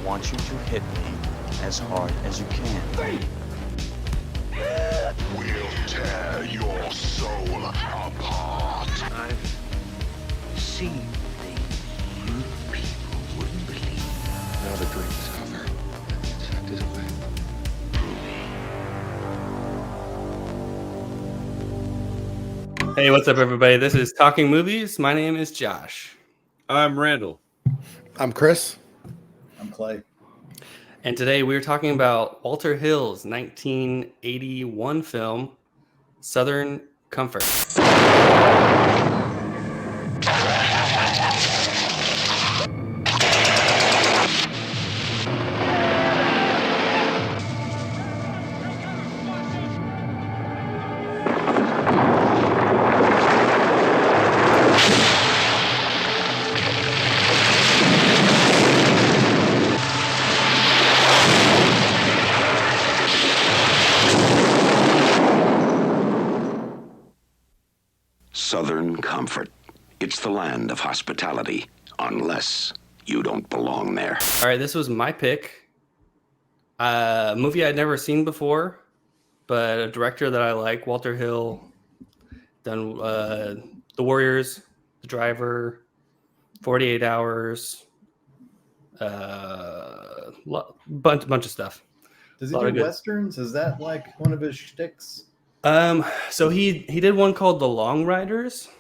want you to hit me as hard as you can. We'll tear your soul apart. I've seen things you people wouldn't believe. Now the dream is over. And the insect is away. Hey, what's up, everybody? This is Talking Movies. My name is Josh. I'm Randall. I'm Chris. I'm Clay. And today we're talking about Walter Hill's 1981 film, Southern Comfort. Southern Comfort. It's the land of hospitality, unless you don't belong there. All right, this was my pick. A movie I'd never seen before, but a director that I like, Walter Hill, done The Warriors, The Driver, 48 Hours, bunch of stuff. Does he do westerns? Is that like one of his shticks? So he did one called The Long Riders.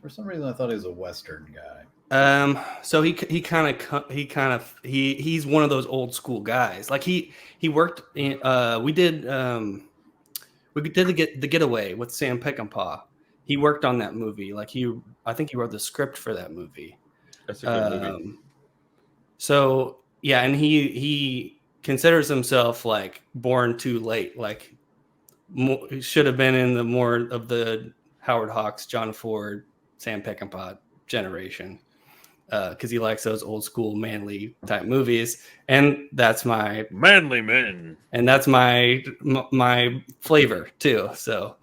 For some reason, I thought he was a western guy. So he's one of those old school guys. Like he worked in, we did the Getaway with Sam Peckinpah. He worked on that movie. I think he wrote the script for that movie. That's a good movie. So yeah, and he considers himself like born too late. Like he should have been in the more of the Howard Hawks, John Ford, Sam Peckinpah generation, because he likes those old school manly type movies, and that's my Manly Men, and that's my flavor too. So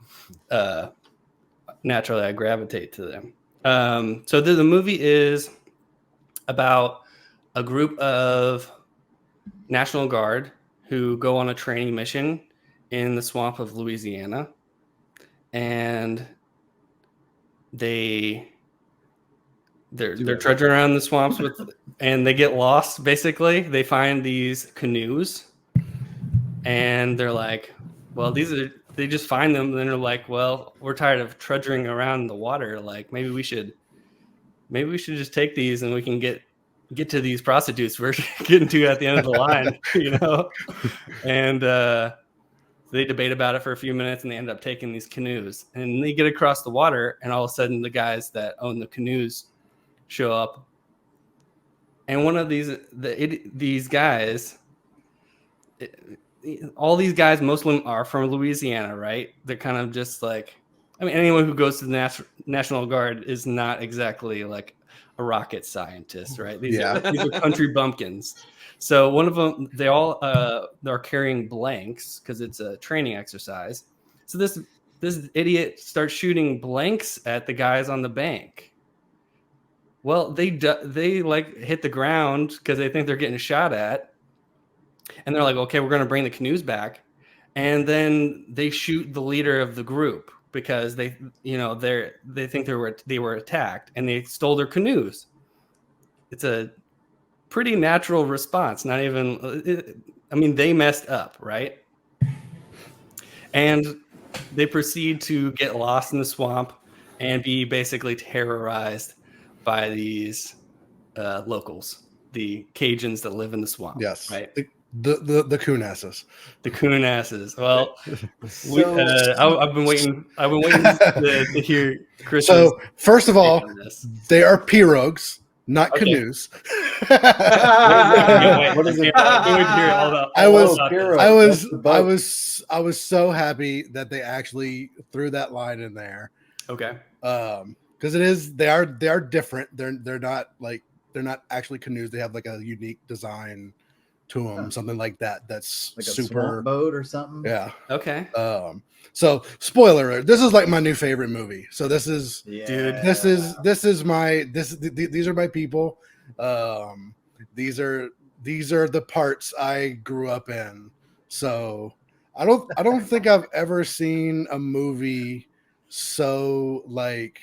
naturally, I gravitate to them. So the movie is about a group of National Guard who go on a training mission in the swamp of Louisiana, and they're trudging around the swamps and they get lost. Basically, they find these canoes, and they're like, "Well, they just find them." And then they're like, "Well, we're tired of trudging around the water. Like, maybe we should just take these, and we can get to these prostitutes we're getting to at the end of the line, you know?" And they debate about it for a few minutes, and they end up taking these canoes. And they get across the water, and all of a sudden, the guys that own the canoes show up. And one of these guys, all these guys, most of them are from Louisiana, right? They're kind of just like, I mean, anyone who goes to the National Guard is not exactly like a rocket scientist, right? These are country bumpkins. So one of them, they all are carrying blanks because it's a training exercise. So this idiot starts shooting blanks at the guys on the bank. Well, they like hit the ground because they think they're getting shot at, and they're like, "Okay, we're going to bring the canoes back," and then they shoot the leader of the group because they think they were attacked and they stole their canoes. It's a pretty natural response. Not even, I mean, they messed up, right? And they proceed to get lost in the swamp and be basically terrorized by these locals, the Cajuns that live in the swamp. Yes, right. The coonasses. The coonasses. Well, I've been waiting. to hear Chris. So first of all, they are pirogues, not canoes. What is it? I was so happy that they actually threw that line in there. Okay. Because they are different. They're not actually canoes. They have like a unique design to them, something like that. That's like a super swamp boat or something. Yeah. Okay. So spoiler alert, this is like my new favorite movie. So this is, dude, these are my people. These are these are the parts I grew up in. So I don't think I've ever seen a movie so like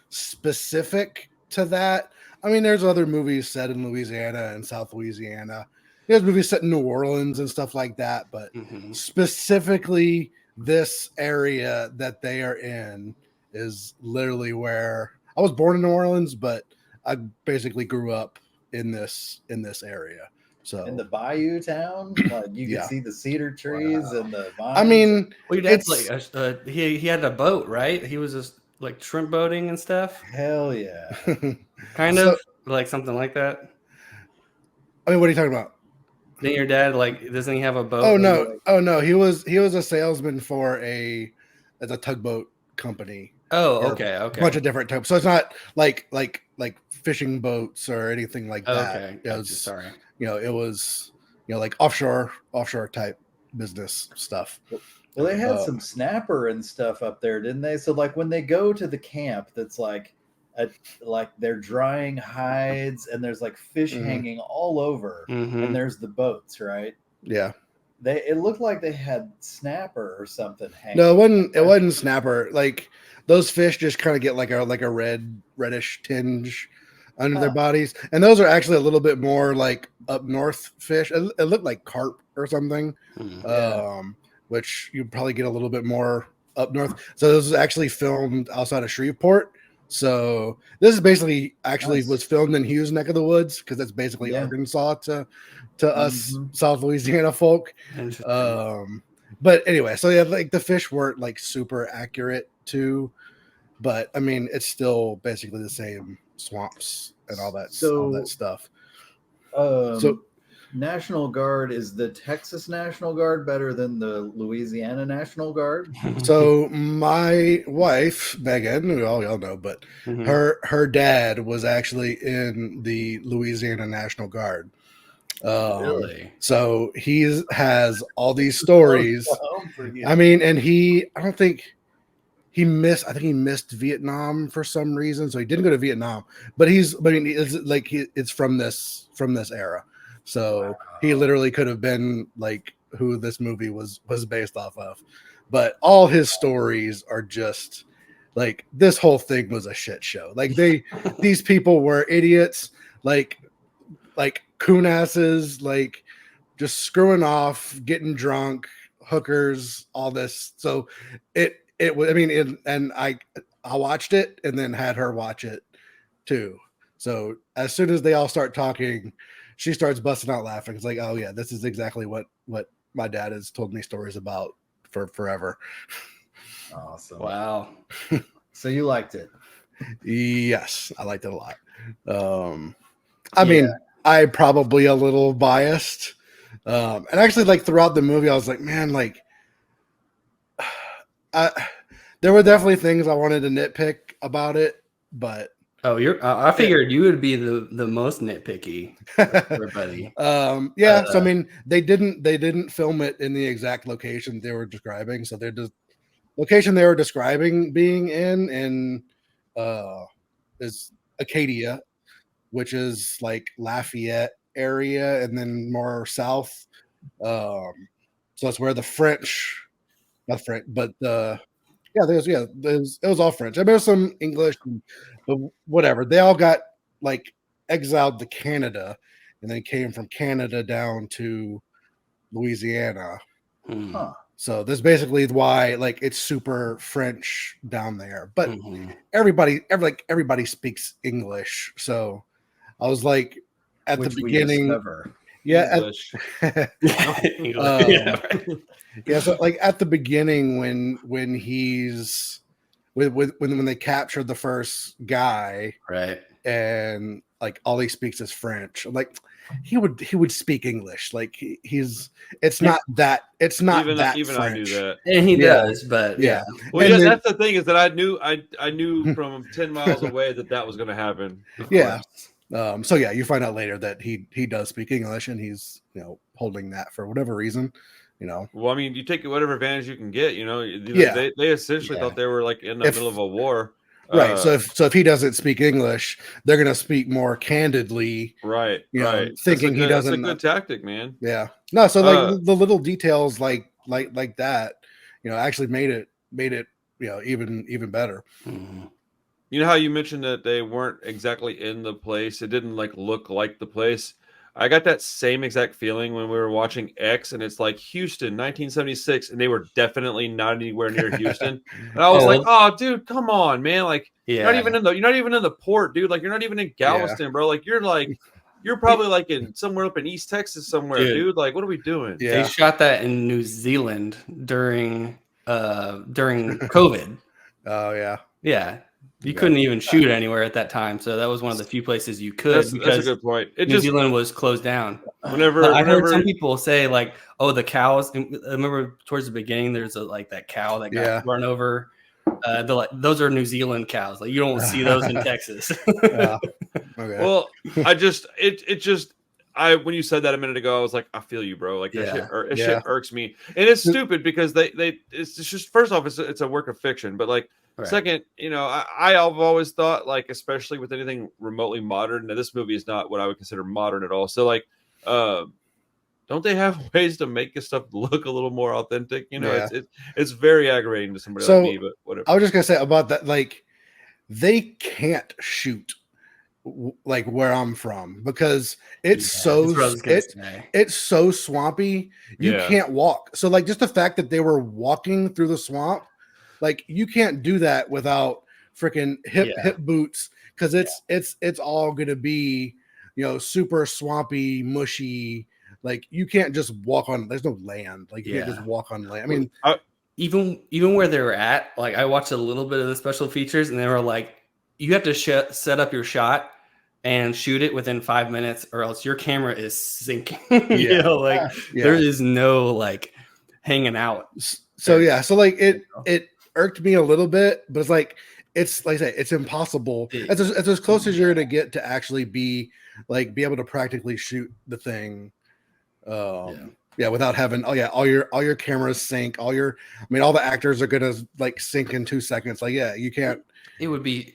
specific to that. I mean, there's other movies set in Louisiana and South Louisiana. There's movies set in New Orleans and stuff like that, but specifically this area that they are in is literally where I was born in New Orleans, but I basically grew up in this area. So In the bayou town, like you Yeah. can see the cedar trees and the vines. I mean, Well, your dad's it's like he had a boat, right? He was just like shrimp boating and stuff, hell yeah. kind So- of like something like that. I mean, what are you talking about? Then your dad like doesn't he have a boat? Oh where no, he, like- oh no, he was a salesman for a tugboat company. Oh, Or okay, A okay. bunch of different types. So it's not like fishing boats or anything like that. Okay, It gotcha, was, sorry. it was like offshore type business stuff. Well, they had some snapper and stuff up there, didn't they? So like when they go to the camp, that's like they're drying hides and there's like fish hanging all over, Mhm. and there's the boats, right? Yeah. It looked like they had snapper or something hanging. No, it wasn't snapper. Like those fish just kind of get like a reddish tinge under their bodies, and those are actually a little bit more like up north fish. It looked like carp or something, which you'd probably get a little bit more up north. So this was actually filmed outside of Shreveport. So this is basically was filmed in Hughes' neck of the woods because that's basically Arkansas to us South Louisiana folk. But anyway, so yeah, like the fish weren't like super accurate too, but I mean it's still basically the same swamps and all that stuff. So National Guard, is the Texas National Guard better than the Louisiana National Guard? So my wife Megan, who all y'all know, but her dad was actually in the Louisiana National Guard. Really? So he has all these stories. I mean, and I think he missed Vietnam for some reason, so he didn't go to Vietnam. But it's from this era. So he literally could have been like who this movie was based off of. But all his stories are just like this whole thing was a shit show. Like these people were idiots, like coon asses, like just screwing off, getting drunk, hookers, all this. So I watched it and then had her watch it too. So as soon as they all start talking, she starts busting out laughing. It's like, oh yeah, this is exactly what my dad has told me stories about for forever. Awesome. Wow. So you liked it? Yes, I liked it a lot. I mean, I'm probably a little biased. And actually, like throughout the movie, I was like, man, like, there were definitely things I wanted to nitpick about it, but I figured you would be the most nitpicky, everybody. So I mean, they didn't film it in the exact location they were describing, so they're just location they were describing being in is Acadia, which is like Lafayette area, and then more south. So that's where the French, not French, but it was all French. I mean, there was some English, but whatever. They all got like exiled to Canada, and then came from Canada down to Louisiana. Huh. So this basically why like it's super French down there, but everybody speaks English. So I was like at the beginning, so like at the beginning when he's when they captured the first guy, right, and like all he speaks is French. I'm like, he would speak English. Like it's not that Even French. I knew that, and he does, but yeah. Well, yeah, that's the thing is that I knew from 10 miles away that was going to happen. Yeah. So yeah, you find out later that he does speak English, and he's holding that for whatever reason. Well, I mean, you take whatever advantage you can get. They essentially thought they were like in the middle of a war. Right. So if he doesn't speak English, they're gonna speak more candidly. right, You know, right. thinking he That's a doesn't. good tactic, man. Yeah. No. So like Uh, the little details like that, actually made it even better. Mhm. You know how you mentioned that they weren't exactly in the place? It didn't like look like the place. I got that same exact feeling when we were watching X, and it's like Houston, 1976, and they were definitely not anywhere near Houston. And I was like, Oh, "Oh, dude, come on, man! Like, yeah. you're not even in the port, dude. Like, you're not even in Galveston, bro. You're probably like in somewhere up in East Texas somewhere, dude. Like, what are we doing?" Yeah. They shot that in New Zealand during COVID. Oh yeah. Yeah. You Yeah. couldn't even shoot anywhere at that time. So that was one of the few places you could That's a because good point. It New just Zealand was closed down. whenever I heard some whenever people say like, "Oh, the cows." I remember towards the beginning, there's like that cow that got Yeah. run over. They're like, those are New Zealand cows. Like you don't see those in Texas. Yeah. Okay. well, I just it just I when you said that a minute ago, I was like, I feel you, bro. Like that Yeah. shit irks me, and it's stupid because they it's just first off, it's a work of fiction, but like Right. second, I've always thought like especially with anything remotely modern. Now this movie is not what I would consider modern at all. So like, don't they have ways to make this stuff look a little more authentic? Yeah. It's very aggravating to somebody So, like me, but whatever. I was just gonna say about that, like they can't shoot like where I'm from because it's Yeah, so that's what I was gonna say. it's so swampy. You Yeah. can't walk. So like just the fact that they were walking through the swamp, like you can't do that without freaking hip boots because it's all gonna be super swampy, mushy. Like you can't just walk on. There's no land. Like you can't just walk on land. I mean, even where they were at, like I watched a little bit of the special features, and they were like, you have to set up your shot and shoot it within 5 minutes, or else your camera is sinking. There is no like hanging out. So yeah, so like it irked me a little bit, but it's like I say, it's impossible. It's as close as you're gonna get to actually be able to practically shoot the thing. Without having all your cameras sync, all the actors are gonna like sync in 2 seconds. Like you can't. It would be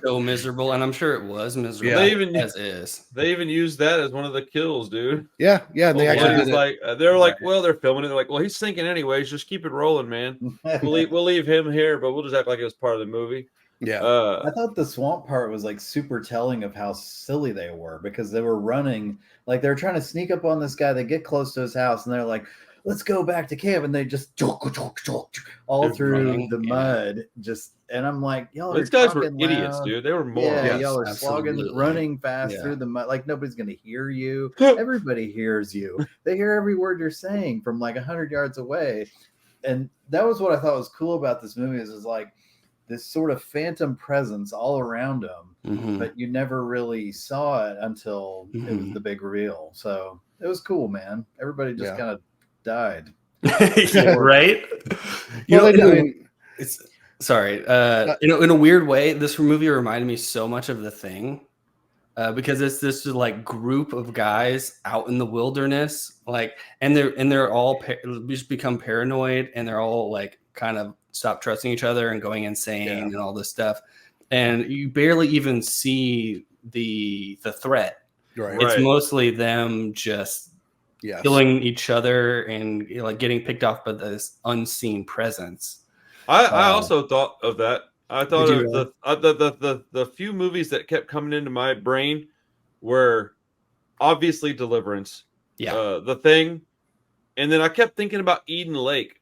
so miserable, and I'm sure it was miserable. They even used that as one of the kills, dude. Yeah, and they actually did like they're like, well, they're filming it. They're like, well, he's sinking anyways. Just keep it rolling, man. We'll leave him here, but we'll just act like it was part of the movie. Yeah, I thought the swamp part was like super telling of how silly they were because they were running like they're trying to sneak up on this guy. They get close to his house and they're like, "Let's go back to camp," and they just all through the mud. And I'm like, y'all, these guys were idiots, dude. They were morons. Yeah, y'all are slogging, running fast through the mud. Like nobody's gonna hear you. Everybody hears you. They hear every word you're saying from like 100 yards away. And that was what I thought was cool about this movie is like this sort of phantom presence all around them, but you never really saw it until it was the big reveal. So it was cool, man. Everybody just kind of died. Right? It's sorry. In a weird way, this movie reminded me so much of The Thing. Because it's this like group of guys out in the wilderness, like, and they're all just become paranoid, and they're all like kind of stop trusting each other and going insane and all this stuff, and you barely even see the threat. Right. It's mostly them just killing each other and like getting picked off by this unseen presence. I also thought of that. I thought of the few movies that kept coming into my brain were obviously Deliverance, The Thing, and then I kept thinking about Eden Lake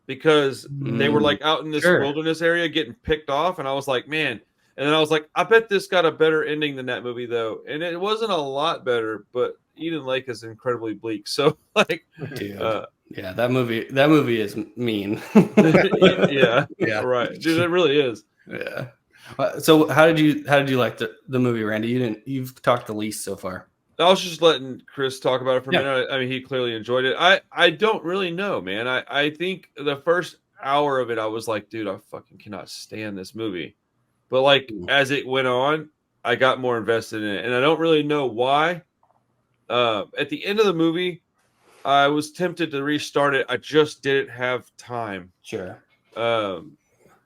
because they were like out in this wilderness area getting picked off, and I was like, man. And then I was like, I bet this got a better ending than that movie though, and it wasn't a lot better, but Eden Lake is incredibly bleak. So like, yeah, that movie is mean. yeah, right, dude, it really is. Yeah. So how did you like the movie, Randy? You've talked the least so far. I was just letting Chris talk about it for a minute. I mean, he clearly enjoyed it. I don't really know, man. I think the first hour of it, I was like, dude, I fucking cannot stand this movie. But like as it went on, I got more invested in it, and I don't really know why. At the end of the movie, I was tempted to restart it. I just didn't have time. Sure.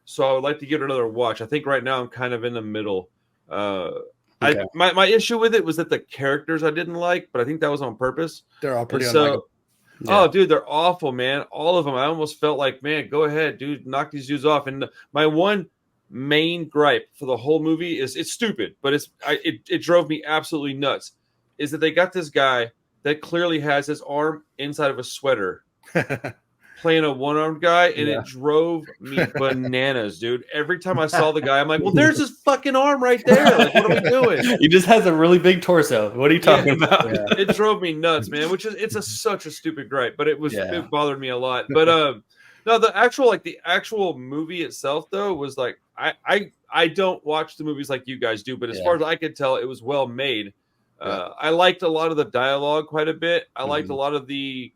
so I would like to give it another watch. I think right now I'm kind of in the middle. Okay. My issue with it was that the characters I didn't like, but I think that was on purpose. They're all pretty And so, unlikable. oh, dude, they're awful, man. All of them. I almost felt like, man, go ahead, dude, knock these dudes off. And my one main gripe for the whole movie is it's stupid, but it drove me absolutely nuts. Is that they got this guy that clearly has his arm inside of a sweater, playing a one-armed guy, and it drove me bananas, dude. Every time I saw the guy, I'm like, well, there's his fucking arm right there. Like, what are we doing? He just has a really big torso. What are you talking about? Yeah. It drove me nuts, man, which is such a stupid gripe, but it bothered me a lot. But no, the actual movie itself though was like I don't watch the movies like you guys do, but as far as I could tell, it was well made. I liked a lot of the dialogue quite a bit. I liked a lot of the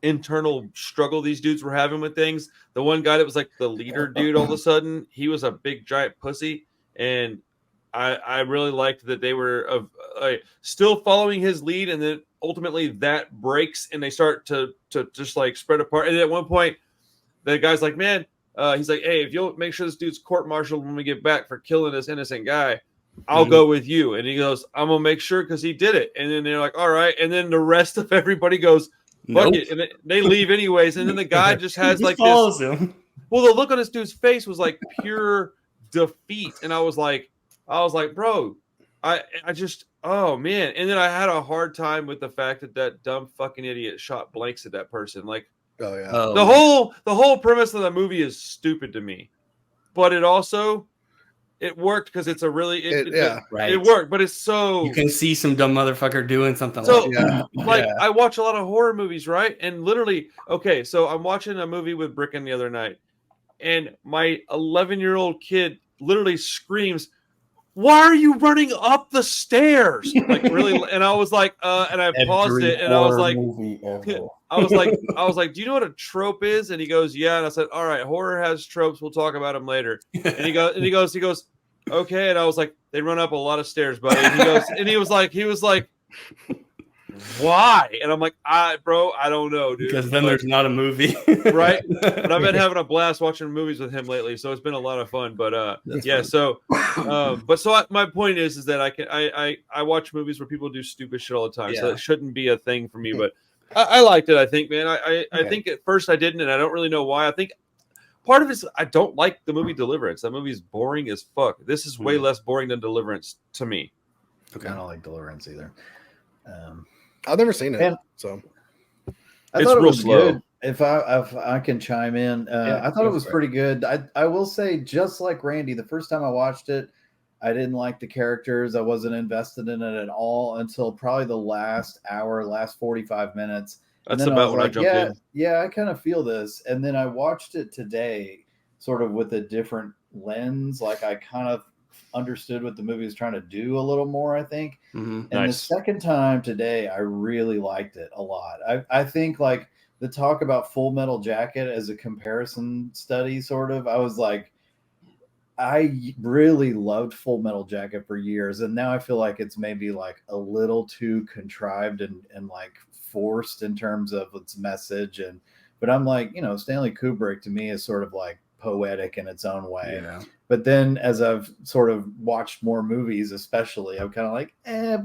internal struggle these dudes were having with things. The one guy that was like the leader dude, all of a sudden, he was a big giant pussy, and I really liked that they were still following his lead, and then ultimately that breaks, and they start to just like spread apart. And at one point, the guy's like, "Man," he's like, "Hey, if you'll make sure this dude's court-martialed when we get back for killing this innocent guy, I'll go with you." And he goes, "I'm gonna make sure because he did it." And then they're like, "All right." And then the rest of everybody goes, "Fuck it," and they leave anyways. And then the guy just has like follows this. Him. Well, the look on this dude's face was like pure defeat, and I was like, bro, I just, oh man. And then I had a hard time with the fact that dumb fucking idiot shot blanks at that person. Like, oh yeah, the whole premise of the movie is stupid to me, but it worked because it's a really it worked, but it's so you can see some dumb motherfucker doing something I watch a lot of horror movies, right? And literally, okay, so I'm watching a movie with Bricken the other night, and my 11-year-old kid literally screams, "Why are you running up the stairs?" Like, really? And I was like, and I paused it, and I was like, I was like, "Do you know what a trope is?" And he goes, "Yeah." And I said, "All right, horror has tropes. We'll talk about them later." And he goes, "Okay." And I was like, "They run up a lot of stairs, buddy." And he was like, "Why?" And I'm like, bro, I don't know, dude. Because then there's not a movie, right? But I've been having a blast watching movies with him lately, so it's been a lot of fun. But yeah, so my point is that I watch movies where people do stupid shit all the time, so it shouldn't be a thing for me. But I liked it. I think, man. I think at first I didn't, and I don't really know why. I think part of it is I don't like the movie Deliverance. That movie is boring as fuck. This is way less boring than Deliverance to me. Okay, I don't like Deliverance either. I've never seen it, so I thought it was good. If I can chime in, I thought it was pretty good. I will say, just like Randy, the first time I watched it, I didn't like the characters. I wasn't invested in it at all until probably the last 45 minutes. That's about when I jumped in. Yeah, I kind of feel this. And then I watched it today sort of with a different lens. Like, I kind of understood what the movie was trying to do a little more, I think. And the second time today, I really liked it a lot. I think, like, the talk about Full Metal Jacket as a comparison study, sort of, I was like, I really loved Full Metal Jacket for years, and now I feel like it's maybe like a little too contrived and like forced in terms of its message. But I'm like, Stanley Kubrick to me is sort of like poetic in its own way. Yeah. But then as I've sort of watched more movies, especially, I'm kind of like,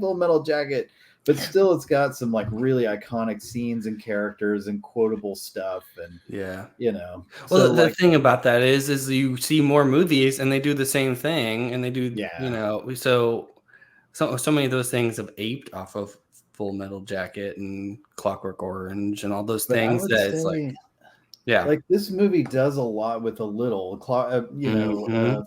Full Metal Jacket. But still, it's got some like really iconic scenes and characters and quotable stuff. And Well, so the thing about that is you see more movies and they do the same thing, and they do, so many of those things have aped off of Full Metal Jacket and Clockwork Orange and all those things. It's like, like this movie does a lot with a little. I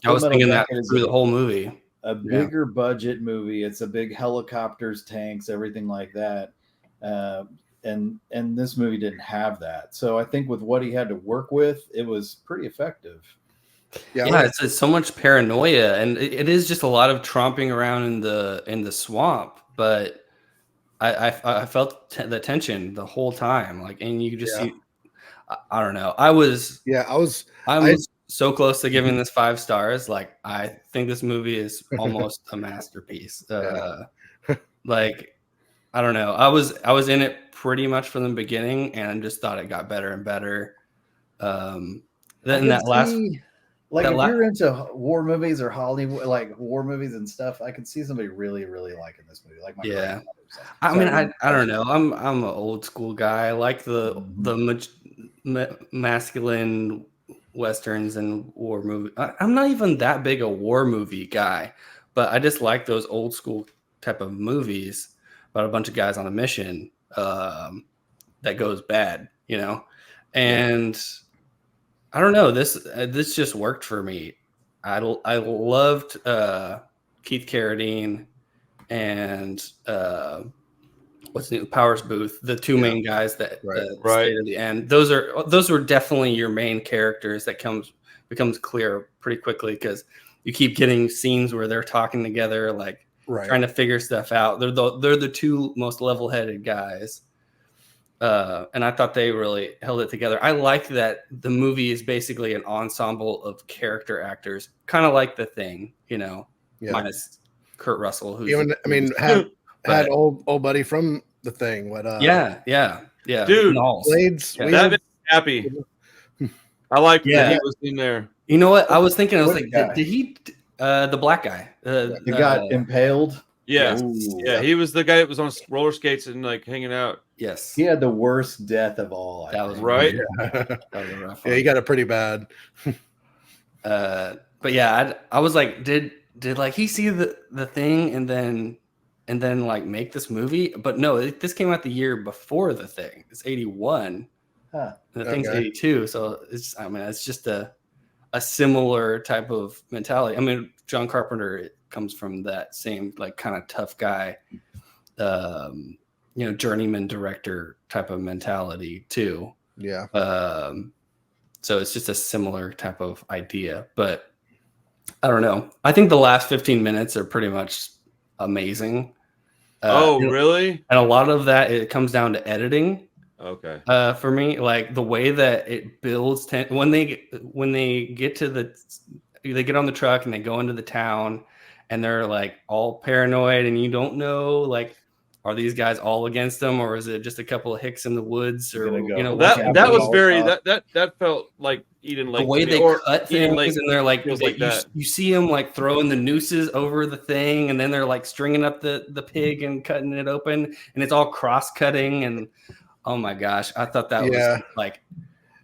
was thinking that through the whole movie. A bigger budget movie. It's a big helicopters, tanks, everything like that. And this movie didn't have that. So I think with what he had to work with, it was pretty effective. Yeah, it's so much paranoia, and it is just a lot of tromping around in the swamp. But I felt the tension the whole time, like, and you just see. I don't know. I was so close to giving this 5 stars. Like, I think this movie is almost a masterpiece. Like, I don't know. I was in it pretty much from the beginning, and just thought it got better and better. Then that last, like, that if la- you're into war movies or Hollywood, like war movies and stuff, I could see somebody really, really liking this movie. Like my yeah. grandmother. So. I mean, Sorry. I don't know. I'm an old school guy. I like the masculine westerns and war movie. I'm not even that big a war movie guy, but I just like those old school type of movies about a bunch of guys on a mission that goes bad, you know. And I don't know. This just worked for me. I loved Keith Carradine and what's the Powers Booth, the two main guys that stayed at the end. Those were definitely your main characters that becomes clear pretty quickly because you keep getting scenes where they're talking together, like trying to figure stuff out. They're the two most level-headed guys. And I thought they really held it together. I like that the movie is basically an ensemble of character actors, kind of like The Thing, you know, minus Kurt Russell, who's had old buddy from The Thing. What? Yeah, dude, Blades. That made me happy. I like that he was in there. You know what? I was thinking, I was like, did he? The black guy, he got impaled. Yeah, he was the guy that was on roller skates and like hanging out. Yes, he had the worst death of all. That was right. That was a rough one. Yeah, he got it pretty bad. But yeah, I was like, did like he see the Thing and then like make this movie? But no, this came out the year before The Thing. It's 81. The Thing's 82, so it's just a similar type of mentality. I mean, John Carpenter comes from that same like kind of tough guy, journeyman director type of mentality too. Yeah. So it's just a similar type of idea, but I don't know. I think the last 15 minutes are pretty much amazing. Really? And a lot of that, it comes down to editing. Okay. For me, like the way that it builds when they get on the truck and they go into the town and they're like all paranoid and you don't know, like, are these guys all against them or is it just a couple of hicks in the woods or that was very that felt like Eden Lake. The way they cut things and they're like you see them like throwing the nooses over the thing and then they're like stringing up the pig and cutting it open and it's all cross cutting and oh my gosh, I thought that was like,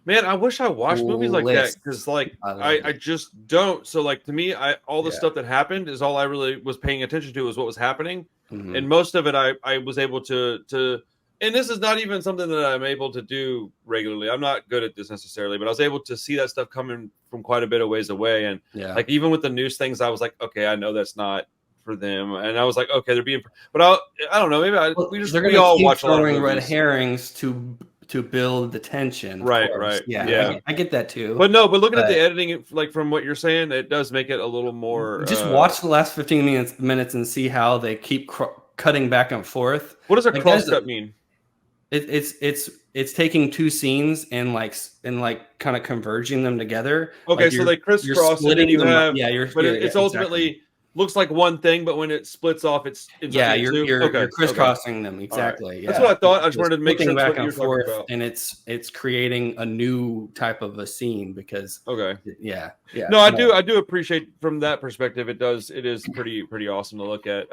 man, I wish I watched movies like that because like I just don't. So like to me, all the stuff that happened is all I really was paying attention to is what was happening, and most of it I was able to. And this is not even something that I'm able to do regularly. I'm not good at this necessarily, but I was able to see that stuff coming from quite a bit of ways away. And like even with the news things, I was like, okay, I know that's not for them, and I was like, okay, they're being, but I don't know, maybe we all watch a lot of red herrings to build the tension, right? Yeah. I get that too. But looking at the editing, like from what you're saying, it does make it a little more. Just watch the last 15 minutes and see how they keep cutting back and forth. What does a cross cut mean? It's taking two scenes and kind of converging them together. Okay, so they crisscross and then you have it's ultimately. Exactly. Looks like one thing, but when it splits off, it's you're crisscrossing them exactly. Right. Yeah. That's what I thought. I just wanted to make sure back and forth, and it's creating a new type of a scene because No, I do appreciate from that perspective. It is pretty awesome to look at.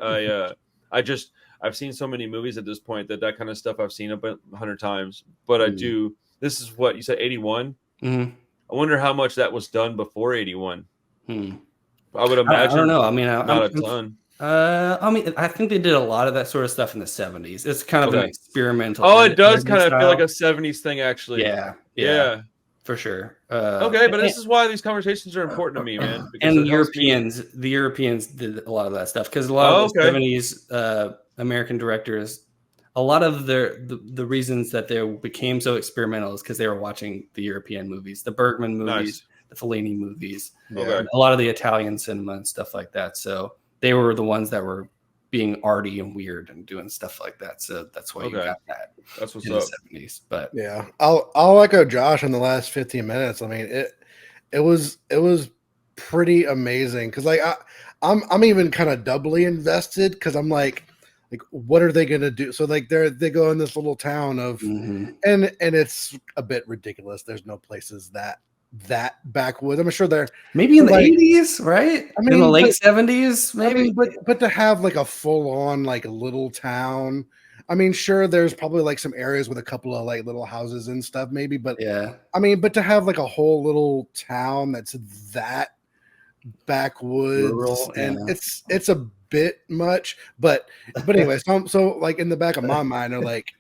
I've seen so many movies at this point that kind of stuff I've seen 100 times, but I do. This is what you said, 81. Mm-hmm. I wonder how much that was done before 81. I would imagine. I don't know. I mean, not a ton. I think they did a lot of that sort of stuff in the 70s. It's kind of an experimental. Oh, it does kind of feel like a 70s thing, actually. Yeah, for sure. But this is why these conversations are important to me, man. And the Europeans did a lot of that stuff because a lot of the 70s American directors, a lot of the reasons that they became so experimental is because they were watching the European movies, the Bergman movies. The Fellini movies, a lot of the Italian cinema and stuff like that. So they were the ones that were being arty and weird and doing stuff like that. So that's why you got that. That's what's in up. The 70s. But yeah, I'll echo Josh in the last 15 minutes. I mean, it was pretty amazing because like I'm even kind of doubly invested because I'm like what are they gonna do? So like they go in this little town of and it's a bit ridiculous. There's no places that that backwoods. I'm sure they're maybe in the like, 80s, right? I mean, in the late but, 70s, maybe. I mean, but to have like a full on like little town. I mean, sure, there's probably like some areas with a couple of like little houses and stuff, maybe, but yeah. I mean, but to have like a whole little town that's that backwoods Rural, and yeah. it's a bit much, but anyway, so like in the back of my mind are like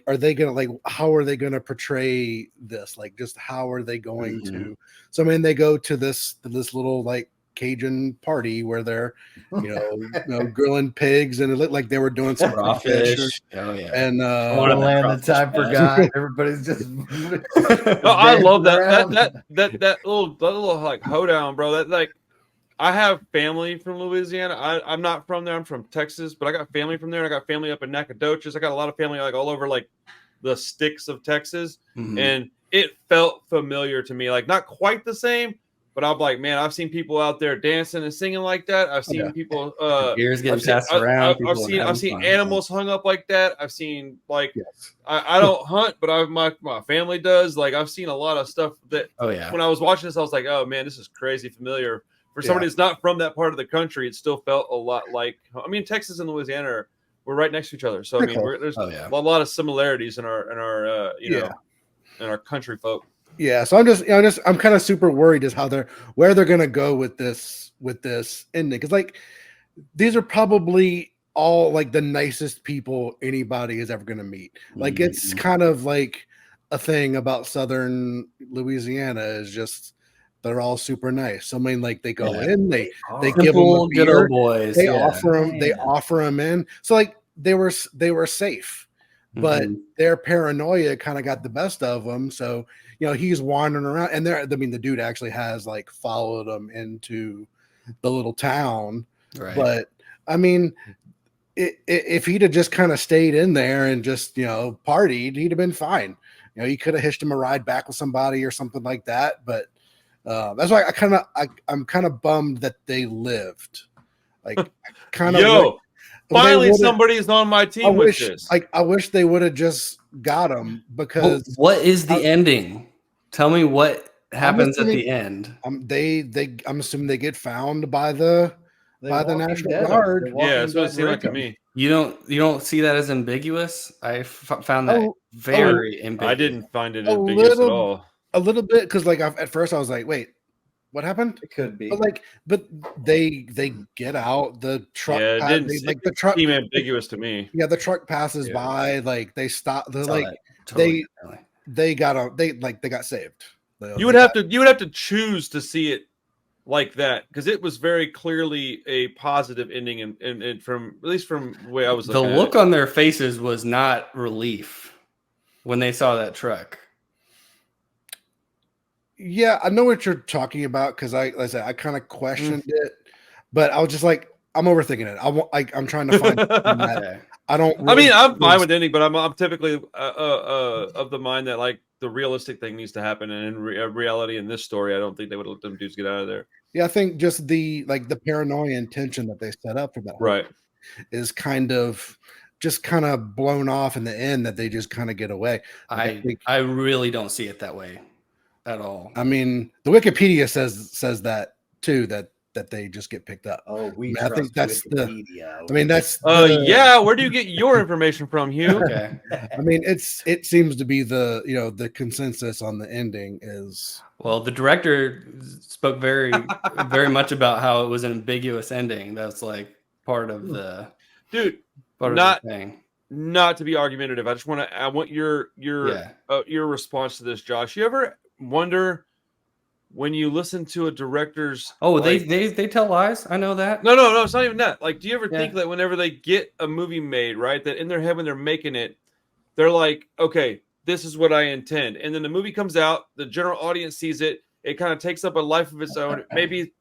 are they gonna like how are they gonna portray this, like just how are they going to, so I mean they go to this little like Cajun party where they're grilling pigs and it looked like they were doing some crawfish. Oh yeah. And land the time forgot. Everybody's just no, I love that little like hoedown, bro. That like I have family from Louisiana. I'm not from there. I'm from Texas, but I got family from there. I got family up in Nacogdoches. I got a lot of family like all over like the sticks of Texas, and it felt familiar to me. Like not quite the same, but I'm like, man, I've seen people out there dancing and singing like that. I've seen people ears getting passed around. I've seen animals hung up like that. I've seen like I don't hunt, but my family does. Like I've seen a lot of stuff that when I was watching this, I was like, oh man, this is crazy familiar. For somebody that's not from that part of the country, it still felt a lot like. I mean, Texas and Louisiana we're right next to each other, so I mean, there's a lot of similarities in our in our country folk. Yeah, so I'm kind of super worried as where they're gonna go with this ending, because like these are probably all like the nicest people anybody is ever gonna meet. Like it's kind of like a thing about Southern Louisiana is just. They're all super nice. So, I mean, like they go in, they give them a beer, good old boys. They offer them in. So, like they were safe, but their paranoia kind of got the best of them. So, he's wandering around, and the dude actually has like followed them into the little town. Right. But I mean, if he'd have just kind of stayed in there and just partied, he'd have been fine. He could have hitched him a ride back with somebody or something like that, but. That's why I'm kind of bummed that they lived. Like, finally somebody's on my team with this. I wish they would have just got him, because what is the ending? Tell me what happens at the end. I'm assuming they get found by the National Guard. Yeah, that's what it seemed like to me. You don't see that as ambiguous? I found that very ambiguous. I didn't find it ambiguous at all. A little bit, because like at first I was like, wait, what happened? It could be, but they get out the truck. Yeah, it didn't the truck seem ambiguous to me. Yeah, the truck passes by, like they stop. They're like they got saved. You would have to choose to see it like that, because it was very clearly a positive ending, and from at least from the way I was looking the look on their faces was not relief when they saw that truck. Yeah, I know what you're talking about, because I kind of questioned it, but I was just like, I'm overthinking it. I'm trying to find that I don't. Really, I mean, I'm fine with ending, but I'm typically of the mind that like the realistic thing needs to happen, and in reality, in this story, I don't think they would let them dudes get out of there. Yeah, I think just the paranoia intention that they set up for that is kind of blown off in the end, that they just kind of get away. I really don't see it that way at all. I mean, the Wikipedia says that too, that they just get picked up. Oh, I think that's Wikipedia. that's where do you get your information from, Hugh? Okay. I mean, it seems to be the consensus on the ending is, well, the director spoke very very much about how it was an ambiguous ending. That's like part of the thing. Not to be argumentative, I want your response to this, Josh. You ever wonder when you listen to a director's they tell lies? I know that. No, it's not even that. Like, do you ever think that whenever they get a movie made, right, that in their head when they're making it, they're like, okay, this is what I intend, and then the movie comes out, the general audience sees it, it kind of takes up a life of its own. Maybe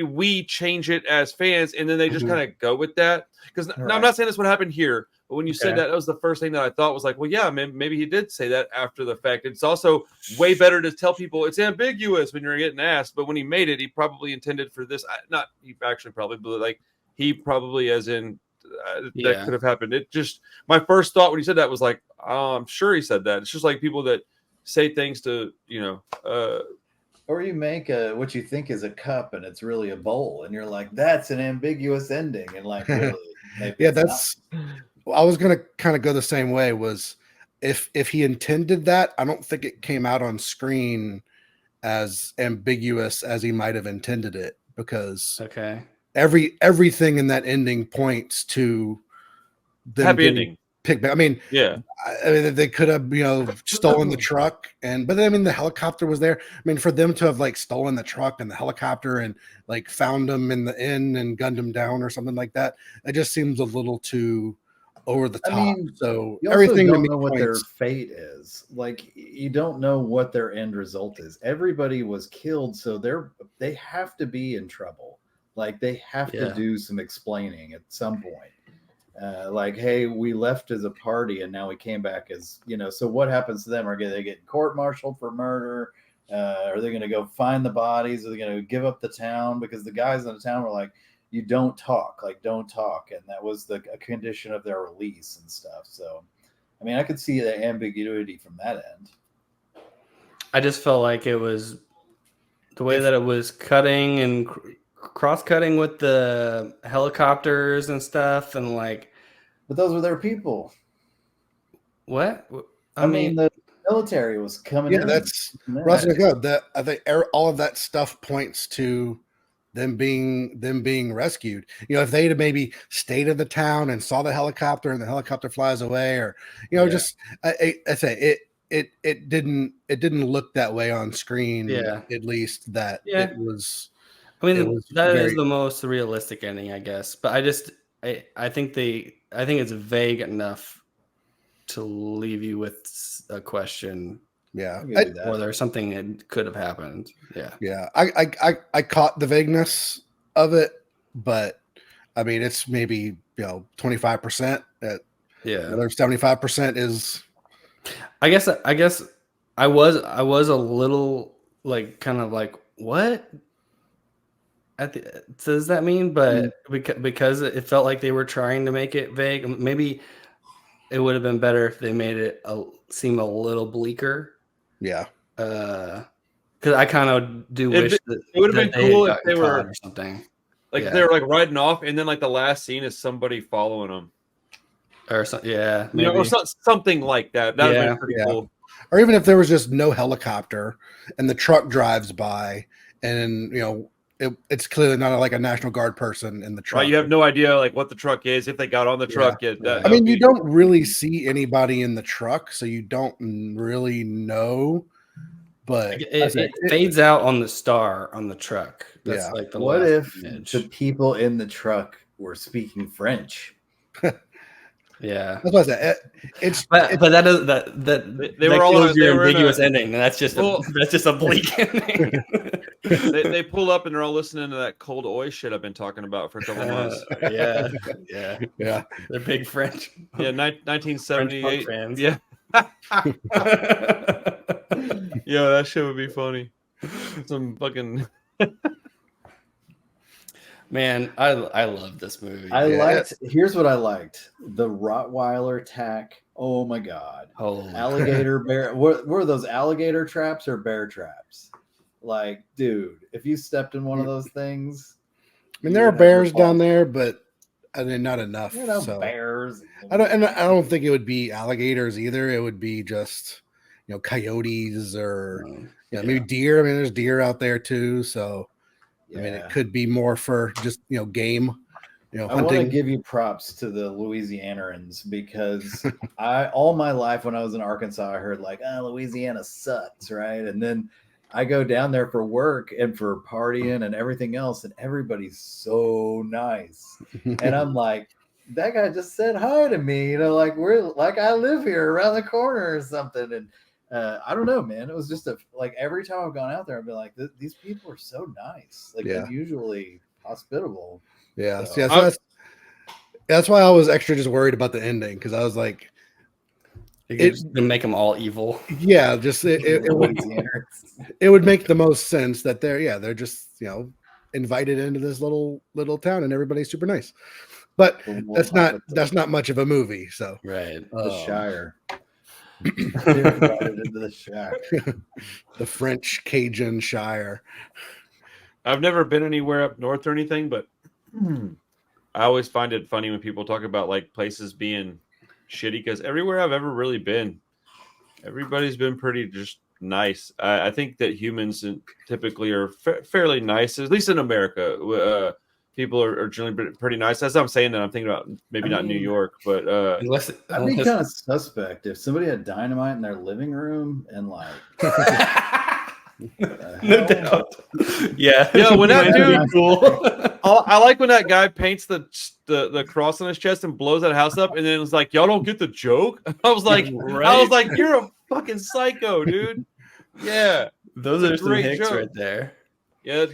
we change it as fans, and then they just kind of go with that. Because now I'm not saying that's what happened here, but when you said that was the first thing that I thought was like, well, yeah, maybe he did say that after the fact. It's also way better to tell people it's ambiguous when you're getting asked, but when he made it, he probably intended for this. Not he actually probably, but like he probably as in that could have happened. It just, my first thought when he said that was like, oh, I'm sure he said that. It's just like people that say things to, Or you make what you think is a cup and it's really a bowl, and you're like, that's an ambiguous ending, and like really, maybe Yeah, it's I was gonna kind of go the same way. Was if he intended that, I don't think it came out on screen as ambiguous as he might have intended it, because everything in that ending points to them happy ending. Picked back. I mean, yeah. I mean, they could have, stolen the truck, but I mean, the helicopter was there. I mean, for them to have like stolen the truck and the helicopter and like found them in the inn and gunned them down or something like that, it just seems a little too over the top. I mean, so you everything also don't to me know what their points, fate is. Like, you don't know what their end result is. Everybody was killed, so they have to be in trouble. Like, they have to do some explaining at some point. Like, hey, we left as a party and now we came back as, so what happens to them? Are they get court-martialed for murder? Are they going to go find the bodies? Are they going to give up the town? Because the guys in the town were like, you don't talk, don't talk. And that was a condition of their release and stuff. So, I mean, I could see the ambiguity from that end. I just felt like it was the way that it was cutting and cross-cutting with the helicopters and stuff, and like, but those were their people. What? I mean, the military was coming. Yeah, that's Russell. Good. That I think all of that stuff points to them being rescued. If they'd have maybe stayed in the town and saw the helicopter and the helicopter flies away, or just I say it didn't look that way on screen. Yeah, at least that it was. I mean, that is the most realistic ending, I guess. But I think it's vague enough to leave you with a question. Yeah, whether something could have happened. Yeah. I caught the vagueness of it, but I mean, it's maybe 25%. Another 75% is. I guess I was a little like kind of like, what does that mean? But because it felt like they were trying to make it vague, maybe it would have been better if they made it seem a little bleaker. Yeah. Because I kind of do wish that it would have been cool if they were or something. Like if they were like riding off, and then like the last scene is somebody following them, or something. Yeah, maybe. Or something like that. That would have been pretty cool. Or even if there was just no helicopter and the truck drives by, and it's clearly not like a National Guard person in the truck. Right, you have no idea like what the truck is, if they got on the truck. I mean, you don't really see anybody in the truck, so you don't really know. But it fades out on the star on the truck. That's like the. What if the people in the truck were speaking French? Yeah, that's what I said. But that is that they were all your ambiguous ending, and that's just a bleak ending. they pull up and they're all listening to that cold oi shit I've been talking about for a couple months. Yeah. They're big French. Yeah, 1978 fans. Yeah. Yeah, that shit would be funny. Some fucking. Man, I love this movie. Here's what I liked: the Rottweiler attack. Oh my god! Alligator bear. What were those, alligator traps or bear traps? Like, dude, if you stepped in one of those things, I mean, there are bears down there, but I mean, not enough. Bears. I don't think it would be alligators either. It would be just coyotes or maybe deer. I mean, there's deer out there too, so. I mean, it could be more for just game. Hunting. I want to give you props to the Louisianans, because all my life when I was in Arkansas, I heard like, Louisiana sucks, right? And then I go down there for work and for partying and everything else, and everybody's so nice. And I'm like, that guy just said hi to me, like I live here around the corner or something. And I don't know, man. It was just like every time I've gone out there, I've been like, these people are so nice, like unusually hospitable. Yeah, so that's why I was extra just worried about the ending, because I was like, it's gonna make them all evil. Yeah, just it would make the most sense that they're just invited into this little town and everybody's super nice, but that's not much of a movie. So right, the Shire. Divided into the shack. The French Cajun Shire. I've never been anywhere up north or anything, but I always find it funny when people talk about like places being shitty, because everywhere I've ever really been, everybody's been pretty just nice. I think that humans typically are fairly nice, at least in America. People are generally pretty nice. As I'm saying that, I'm thinking about maybe not New York, but I'd be kind of suspect if somebody had dynamite in their living room and like. No doubt. Yeah. Yeah, when that dude, cool. I like when that guy paints the cross on his chest and blows that house up, and then it's like, y'all don't get the joke. I was like, you're a fucking psycho, dude. Yeah, those are some hicks joke. right there. Yeah,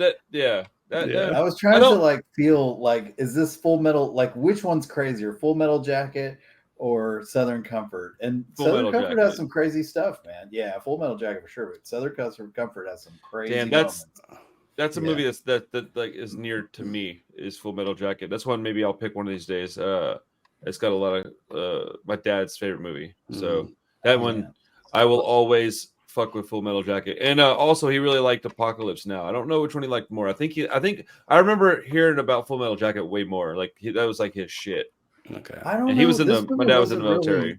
I was trying to like feel like, is this Full Metal? Like, which one's crazier, Full Metal Jacket or Southern Comfort? And Southern Comfort has some crazy stuff, man. Yeah, Full Metal Jacket for sure, but Southern Comfort has some crazy. Damn, that's a movie that like is near to me, is Full Metal Jacket. That's one maybe I'll pick one of these days. It's got a lot of my dad's favorite movie, so that one I will always fuck with Full Metal Jacket. And also he really liked Apocalypse Now. I don't know which one he liked more. I think I remember hearing about Full Metal Jacket way more. Like that was like his shit. Okay. I don't know. He was my dad was in the military. Really,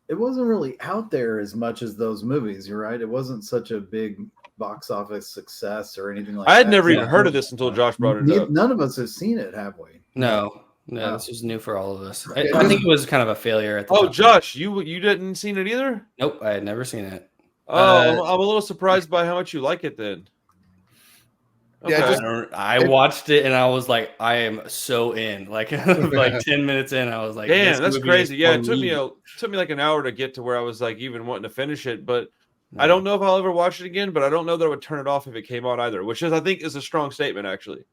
it wasn't really out there as much as those movies. You're right. It wasn't such a big box office success or anything like that. I had never even heard of this until Josh brought it up. None of us have seen it, have we? No, this was new for all of us. I think it was kind of a failure at the time. Josh, you didn't seen it either? Nope, I had never seen it. I'm a little surprised by how much you like it then. Okay. Yeah, I watched it and I was like, I am so in. Like 10 minutes in, I was like, damn, that's crazy. Yeah, it took me like an hour to get to where I was like even wanting to finish it, but I don't know if I'll ever watch it again, but I don't know that I would turn it off if it came on either, which is I think is a strong statement actually.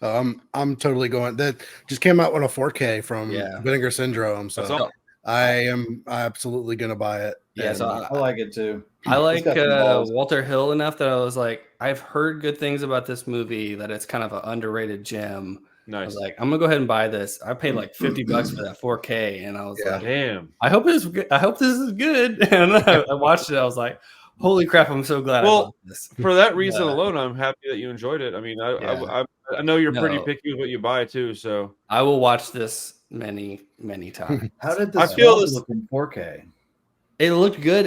I'm totally going. That just came out on a 4K from Vinegar Syndrome, so I am absolutely gonna buy it. Yeah, so I like it too. I like Walter Hill enough that I was like, I've heard good things about this movie, that it's kind of an underrated gem. Nice. I was like, I'm gonna go ahead and buy this. I paid like $50 for that 4K, and I was like, damn. I hope this is good. And I watched it. I was like, holy crap! I'm so glad I bought this. For that reason alone, I'm happy that you enjoyed it. I mean, I know you're pretty picky with what you buy too, so I will watch this many times. How did this look in 4K? It looked good.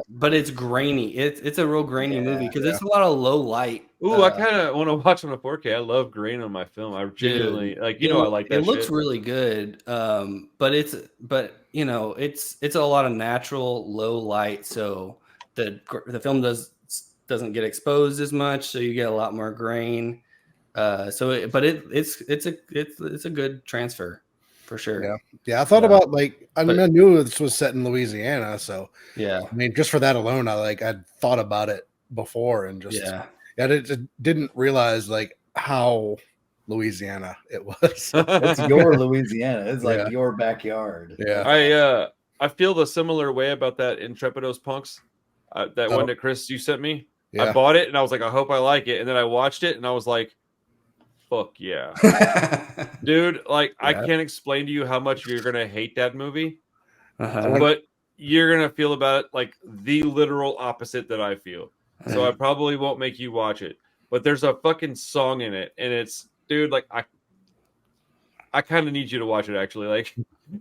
But it's grainy. It's a real grainy movie because it's a lot of low light. Ooh, I kind of want to watch on a 4K. I love grain on my film. I genuinely I like that. It looks really good. But it's a lot of natural low light, so the film doesn't get exposed as much, so you get a lot more grain. It's a good transfer. For sure. Yeah. I thought about I knew this was set in Louisiana, so yeah. I mean, just for that alone, I'd thought about it before and just didn't realize how Louisiana it was. It's your Louisiana. It's like your backyard. Yeah. I feel the similar way about that Intrepidos Punks. That one that Chris you sent me. Yeah. I bought it and I was like, I hope I like it, and then I watched it and I was like, fuck yeah. Dude, I can't explain to you how much you're gonna hate that movie, but you're gonna feel about it like the literal opposite that I feel. So I probably won't make you watch it, but there's a fucking song in it, and it's, dude, I kind of need you to watch it actually.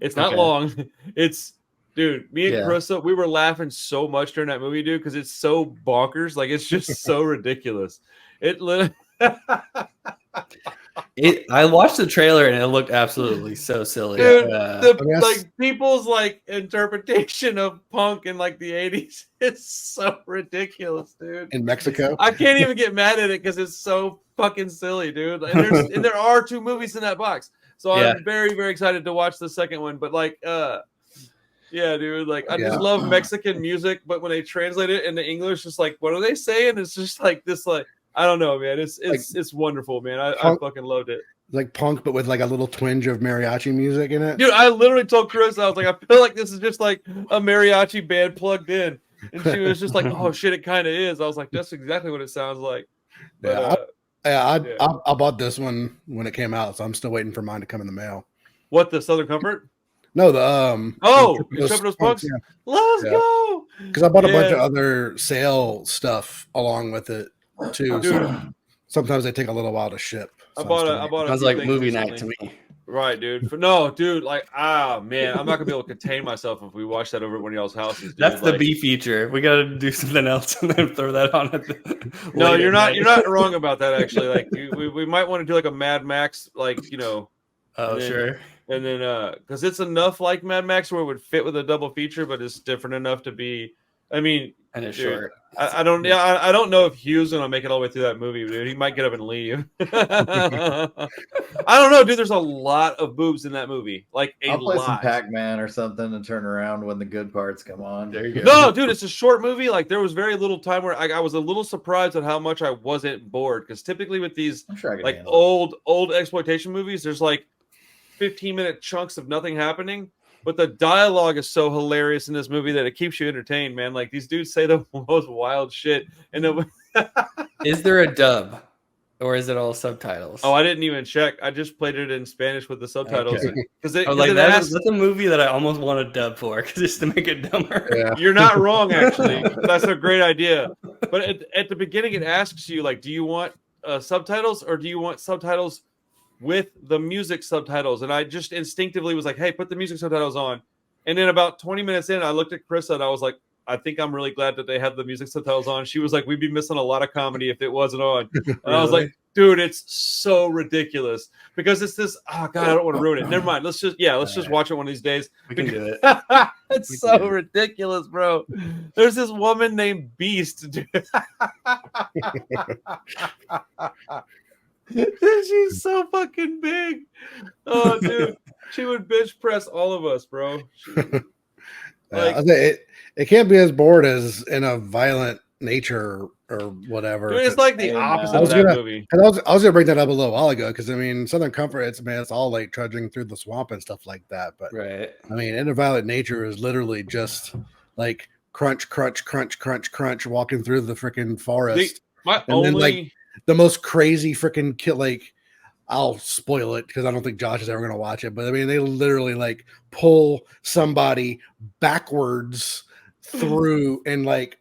It's not long. It's, dude, me and Carissa, we were laughing so much during that movie, dude, because it's so bonkers. It's just so ridiculous. It literally. I watched the trailer and it looked absolutely so silly. Dude, people's interpretation of punk in the 80s, it's so ridiculous, dude. In Mexico, I can't even get mad at it because it's so fucking silly, dude. And there are 2 movies in that box, so I'm very, very excited to watch the second one. But yeah, dude, I just love Mexican music, but when they translate it into English, just what are they saying? It's just this I don't know, man. It's wonderful, man. I fucking loved it. Like punk, but with a little twinge of mariachi music in it. Dude, I literally told Chris, I was like, I feel like this is just a mariachi band plugged in. And she was just like, oh shit, it kind of is. I was like, that's exactly what it sounds like. But, I bought this one when it came out, so I'm still waiting for mine to come in the mail. What, the Southern Comfort? No, the Intrepid Those Punks. Yeah. Let's go. Because I bought a bunch of other sale stuff along with it too. So sometimes they take a little while to ship. So I bought a sounds like movie night to me. Right, dude. No, dude. Like, man, I'm not gonna be able to contain myself if we watch that over at one of y'all's houses. Dude. That's the B feature. We got to do something else and then throw that on. No, you're not. You're not wrong about that. Actually, like, we might want to do like a Mad Max, like, Oh, and then, sure. And then, because it's enough like Mad Max where it would fit with a double feature, but it's different enough to be. I mean, and it's dude, short. I don't. Yeah, I don't know if Hugh's gonna make it all the way through that movie, dude. He might get up and leave. I don't know, dude. There's a lot of boobs in that movie. Like I'll play lot. some Pac-Man or something and turn around when the good parts come on. There you go. No, dude, it's a short movie. Like there was very little time where I was a little surprised at how much I wasn't bored. Because typically with these like old exploitation movies, there's like 15-minute chunks of nothing happening. But the dialogue is so hilarious in this movie that it keeps you entertained, man. Like these dudes say the most wild shit. And is there a dub, or is it all subtitles? Oh, I didn't even check. I just played it in Spanish with the subtitles. Because that's a movie that I almost want a dub for, because just to make it dumber. Yeah. You're not wrong, actually. That's a great idea. But at the beginning, it asks you, like, do you want subtitles or do you want subtitles with the music subtitles? And I just instinctively was like, hey, put the music subtitles on. And then about 20 minutes in, I looked at Krista and I was like, I think I'm really glad that they have the music subtitles on. She was like, we'd be missing a lot of comedy if it wasn't on. And I was like, dude, it's so ridiculous because it's this. Oh God, I don't want to ruin it. Never mind. Let's just watch it one of these days. We can do it. It's so ridiculous, bro. There's this woman named Beast, dude. She's so fucking big. Oh, dude, she would bitch press all of us, bro. It can't be as bored as in a violent nature or whatever. Dude, it's like the opposite of that movie. I was gonna bring that up a little while ago because I mean, Southern Comfort, it's all like trudging through the swamp and stuff like that. But right, I mean, in a violent nature is literally just like crunch, crunch, crunch, crunch, crunch, walking through the freaking forest. Then like the most crazy freaking kill. Like, I'll spoil it because I don't think Josh is ever gonna watch it. But I mean, they literally like pull somebody backwards through and like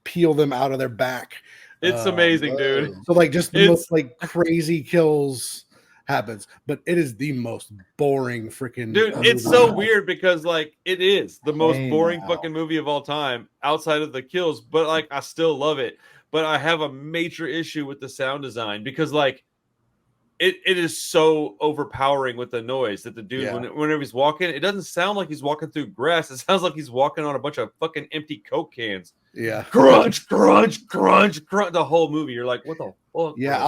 peel them out of their back. It's amazing, dude. So like just the most like crazy kills happens, but it is the most boring freaking dude. It's so weird because like it is the most boring fucking movie of all time outside of the kills, but like I still love it. But I have a major issue with the sound design because like it is so overpowering with the noise that the dude whenever he's walking, it doesn't sound like he's walking through grass. It sounds like he's walking on a bunch of fucking empty Coke cans. Yeah, crunch, crunch, crunch, crunch. The whole movie, you're like, what the fuck? Yeah,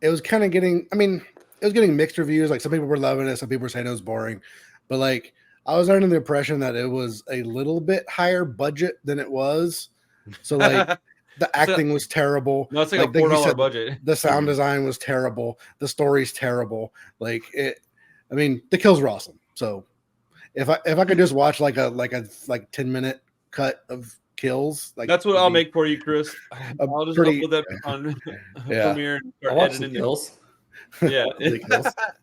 it was kind of getting. I mean, it was getting mixed reviews. Like some people were loving it, some people were saying it was boring, but like I was under the impression that it was a little bit higher budget than it was. So like. The acting was terrible. No, it's like a $4 budget. The sound design was terrible. The story's terrible. Like it. I mean, the kills were awesome. So if I could just watch like a 10-minute cut of kills, like that's what I'll make for you, Chris. I'll just upload that on Premiere and start editing kills. Yeah,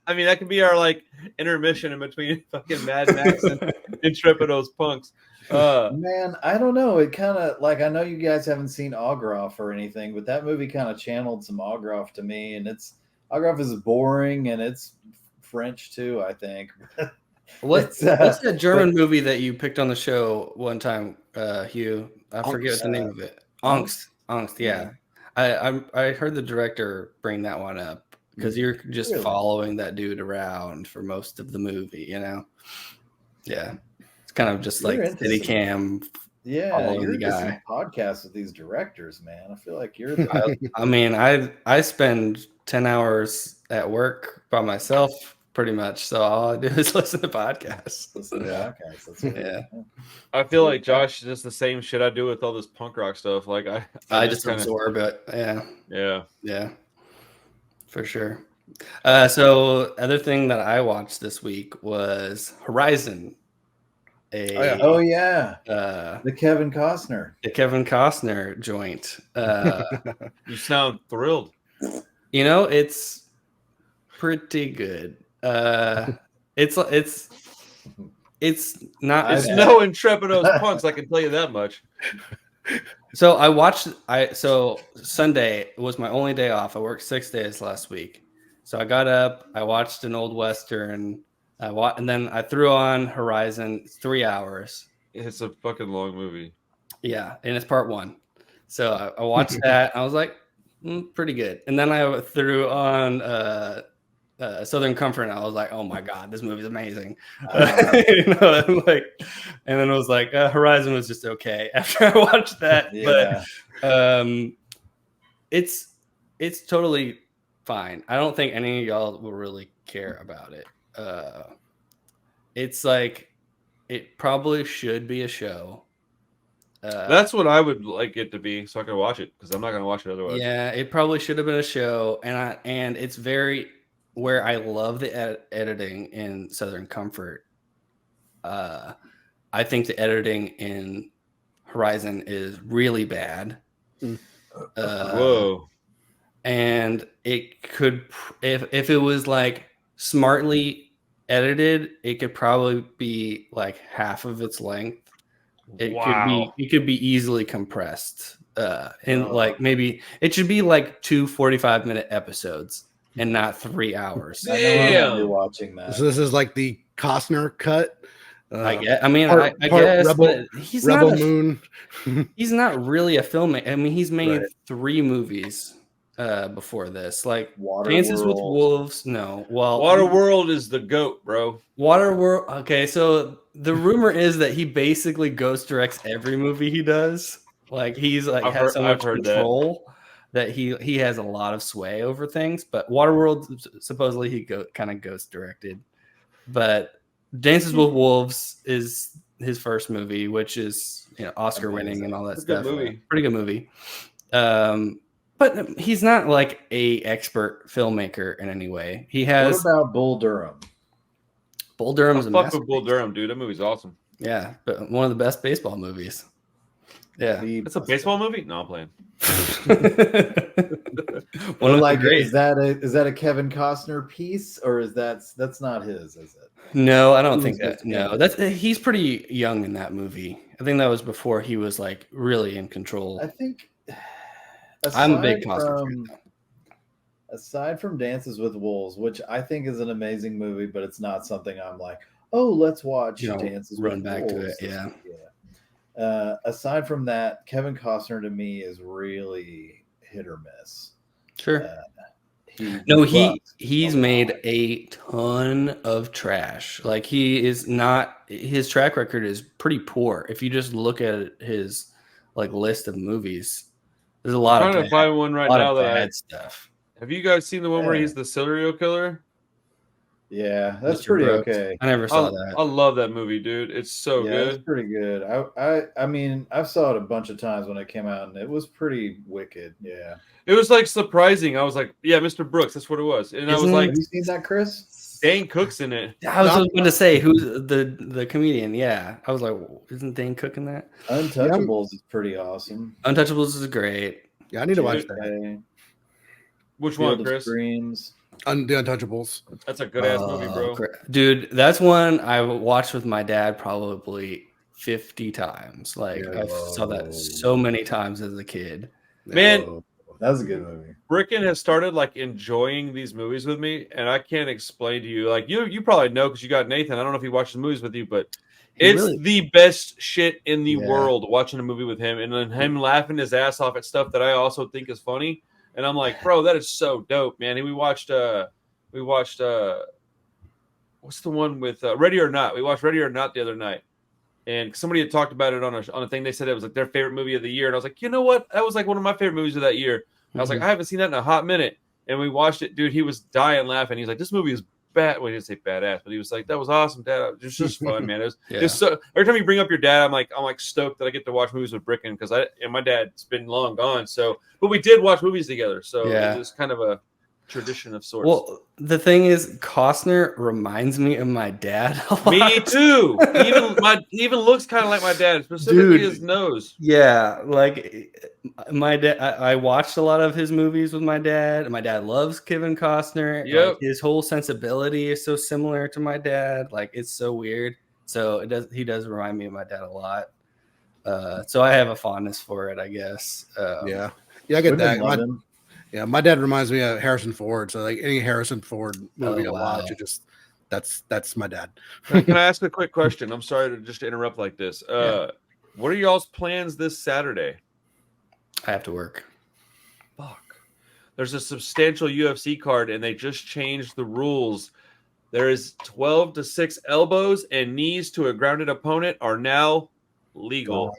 I mean that could be our like intermission in between fucking Mad Max and Intrepid Those Punks. Man, I don't know. It kind of like I know you guys haven't seen Ogroff or anything, but that movie kind of channeled some Ogroff to me, and Ogroff is boring and it's French too, I think. What's that German movie that you picked on the show one time, Hugh? I forget the name of it. Angst, yeah. I heard the director bring that one up because you're just following that dude around for most of the movie, you know? Yeah. Kind of just like steady cam. Yeah, you're just in podcasts with these directors, man. I feel like you're. I mean, I spend 10 hours at work by myself, pretty much. So all I do is listen to podcasts. I feel like Josh does the same shit I do with all this punk rock stuff. Like I just absorb it. Yeah, for sure. So other thing that I watched this week was Horizon. The Kevin Costner joint. You sound thrilled. You know, it's pretty good. It's not. It's no Intrepidos punks. I can tell you that much. So so Sunday was my only day off. I worked 6 days last week. So I got up, I watched an old Western, and then I threw on Horizon. It's 3 hours. It's a fucking long movie. Yeah, and it's part 1. So I watched that. I was like, pretty good. And then I threw on Southern Comfort, and I was like, oh my god, this movie's amazing. You know, and then it was like Horizon was just okay after I watched that. Yeah. But it's totally fine. I don't think any of y'all will really care about it. It's like it probably should be a show. That's what I would like it to be, so I can watch it, because I'm not going to watch it otherwise. Yeah, it probably should have been a show, and it's very where I love the editing in Southern Comfort. I think the editing in Horizon is really bad. Whoa. And it could, if it was like smartly edited, it could probably be like half of its length. It could be easily compressed. And like maybe it should be like 2 45-minute episodes and not 3 hours. Damn. You're watching that. So this is like the Costner cut. I guess, but he's Rebel not Moon. He's not really a filmmaker. I mean, he's made 3 movies before this, like Dances with Wolves. No, well, Waterworld is the GOAT, bro. Waterworld. Okay, so the rumor is that he basically ghost directs every movie he does. Like he's like has so much control that he has a lot of sway over things. But Waterworld, supposedly he kind of ghost directed. But Dances with Wolves is his first movie, which is Oscar winning and all that stuff. Pretty good movie. But he's not like a expert filmmaker in any way. He has. What about Bull Durham? Bull Durham's a fuck with Bull Durham, dude. That movie's awesome. Yeah, but one of the best baseball movies. Yeah, it's a baseball movie. No, I'm playing. One of like, is that a Kevin Costner piece, or is that's not his? Is it? No, I don't think that. No, he's pretty young in that movie. I think that was before he was like really in control. I think. I'm a big Costner fan. Aside from Dances with Wolves, which I think is an amazing movie, but it's not something I'm like, oh, let's watch Dances with Wolves. Run back to it, yeah. Aside from that, Kevin Costner to me is really hit or miss. Sure. He's made a ton of trash. Like his track record is pretty poor. If you just look at his like list of movies, there's a lot I'm trying to find one right now that bad stuff. Have you guys seen the one where he's the serial killer? Yeah, that's pretty okay. I never saw that. I love that movie, dude. It's so good. It's pretty good. I mean, I saw it a bunch of times when it came out, and it was pretty wicked. Yeah. It was like surprising. I was like, yeah, Mr. Brooks, that's what it was. And I was like, have you seen that, Chris? Dane Cook's in it. I was going to say, who's the comedian? Yeah. I was like, isn't Dane Cook in that? Untouchables is pretty awesome. Untouchables is great. Yeah, I need to watch that. Which one, Chris? Dreams. The Untouchables. That's a good ass movie, bro. Dude, that's one I watched with my dad probably 50 times. Like I saw that so many times as a kid. Man, that was a good movie. Bricken has started like enjoying these movies with me, and I can't explain to you. Like you probably know because you got Nathan. I don't know if he watches movies with you, but it's the best shit in the world watching a movie with him, and then him laughing his ass off at stuff that I also think is funny. And I'm like, bro, that is so dope, man. And we watched what's the one with Ready or Not? We watched Ready or Not the other night, and somebody had talked about it on a thing. They said it was like their favorite movie of the year, and I was like, you know what? That was like one of my favorite movies of that year. I was like, I haven't seen that in a hot minute. And we watched it, dude. He was dying laughing. He's like, this movie is bad. Well, he didn't say badass, but he was like, that was awesome, Dad. It was just fun, man. It was just so. Every time you bring up your dad, I'm like stoked that I get to watch movies with Bricken because my dad's been long gone. So, but we did watch movies together. So it was kind of a tradition of sorts. Well, the thing is, Costner reminds me of my dad a lot. Me too. He even looks kind of like my dad, specifically his nose. Yeah, like my dad. I watched a lot of his movies with my dad. And my dad loves Kevin Costner. Yep. Like, his whole sensibility is so similar to my dad. Like, it's so weird. So he does remind me of my dad a lot. So I have a fondness for it, I guess. Yeah, I get that. My dad reminds me of Harrison Ford. So like any Harrison Ford movie I watch, it just that's my dad. Can I ask a quick question? I'm sorry to just interrupt like this. What are y'all's plans this Saturday? I have to work. Fuck. There's a substantial UFC card, and they just changed the rules. There is 12 to 6 elbows and knees to a grounded opponent are now legal.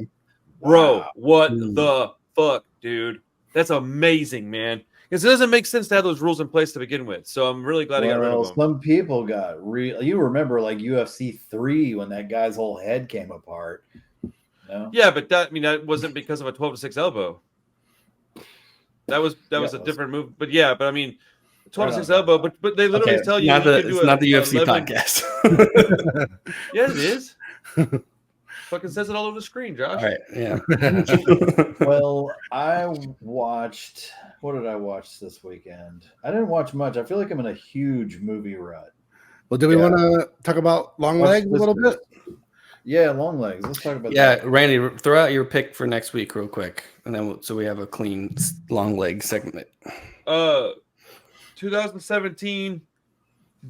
Wow. Bro, what the fuck, dude? That's amazing, man. Because it doesn't make sense to have those rules in place to begin with. So I'm really glad I got rid of them. Some people got real. You remember like UFC 3 when that guy's whole head came apart. No? Yeah, but that wasn't because of a 12 to 6 elbow. That was a different move. But yeah, but I mean 12 to 6 elbow, but they literally tell you it's not the UFC podcast. Yeah, it is. Fucking says it all over the screen, Josh. All right, yeah. Well, what did I watch this weekend? I didn't watch much. I feel like I'm in a huge movie rut. Well, do we want to talk about Long Legs a little bit? Yeah, Long Legs. Let's talk about that. Yeah, Randy, throw out your pick for next week real quick, and then so we have a clean Long Leg segment. 2017.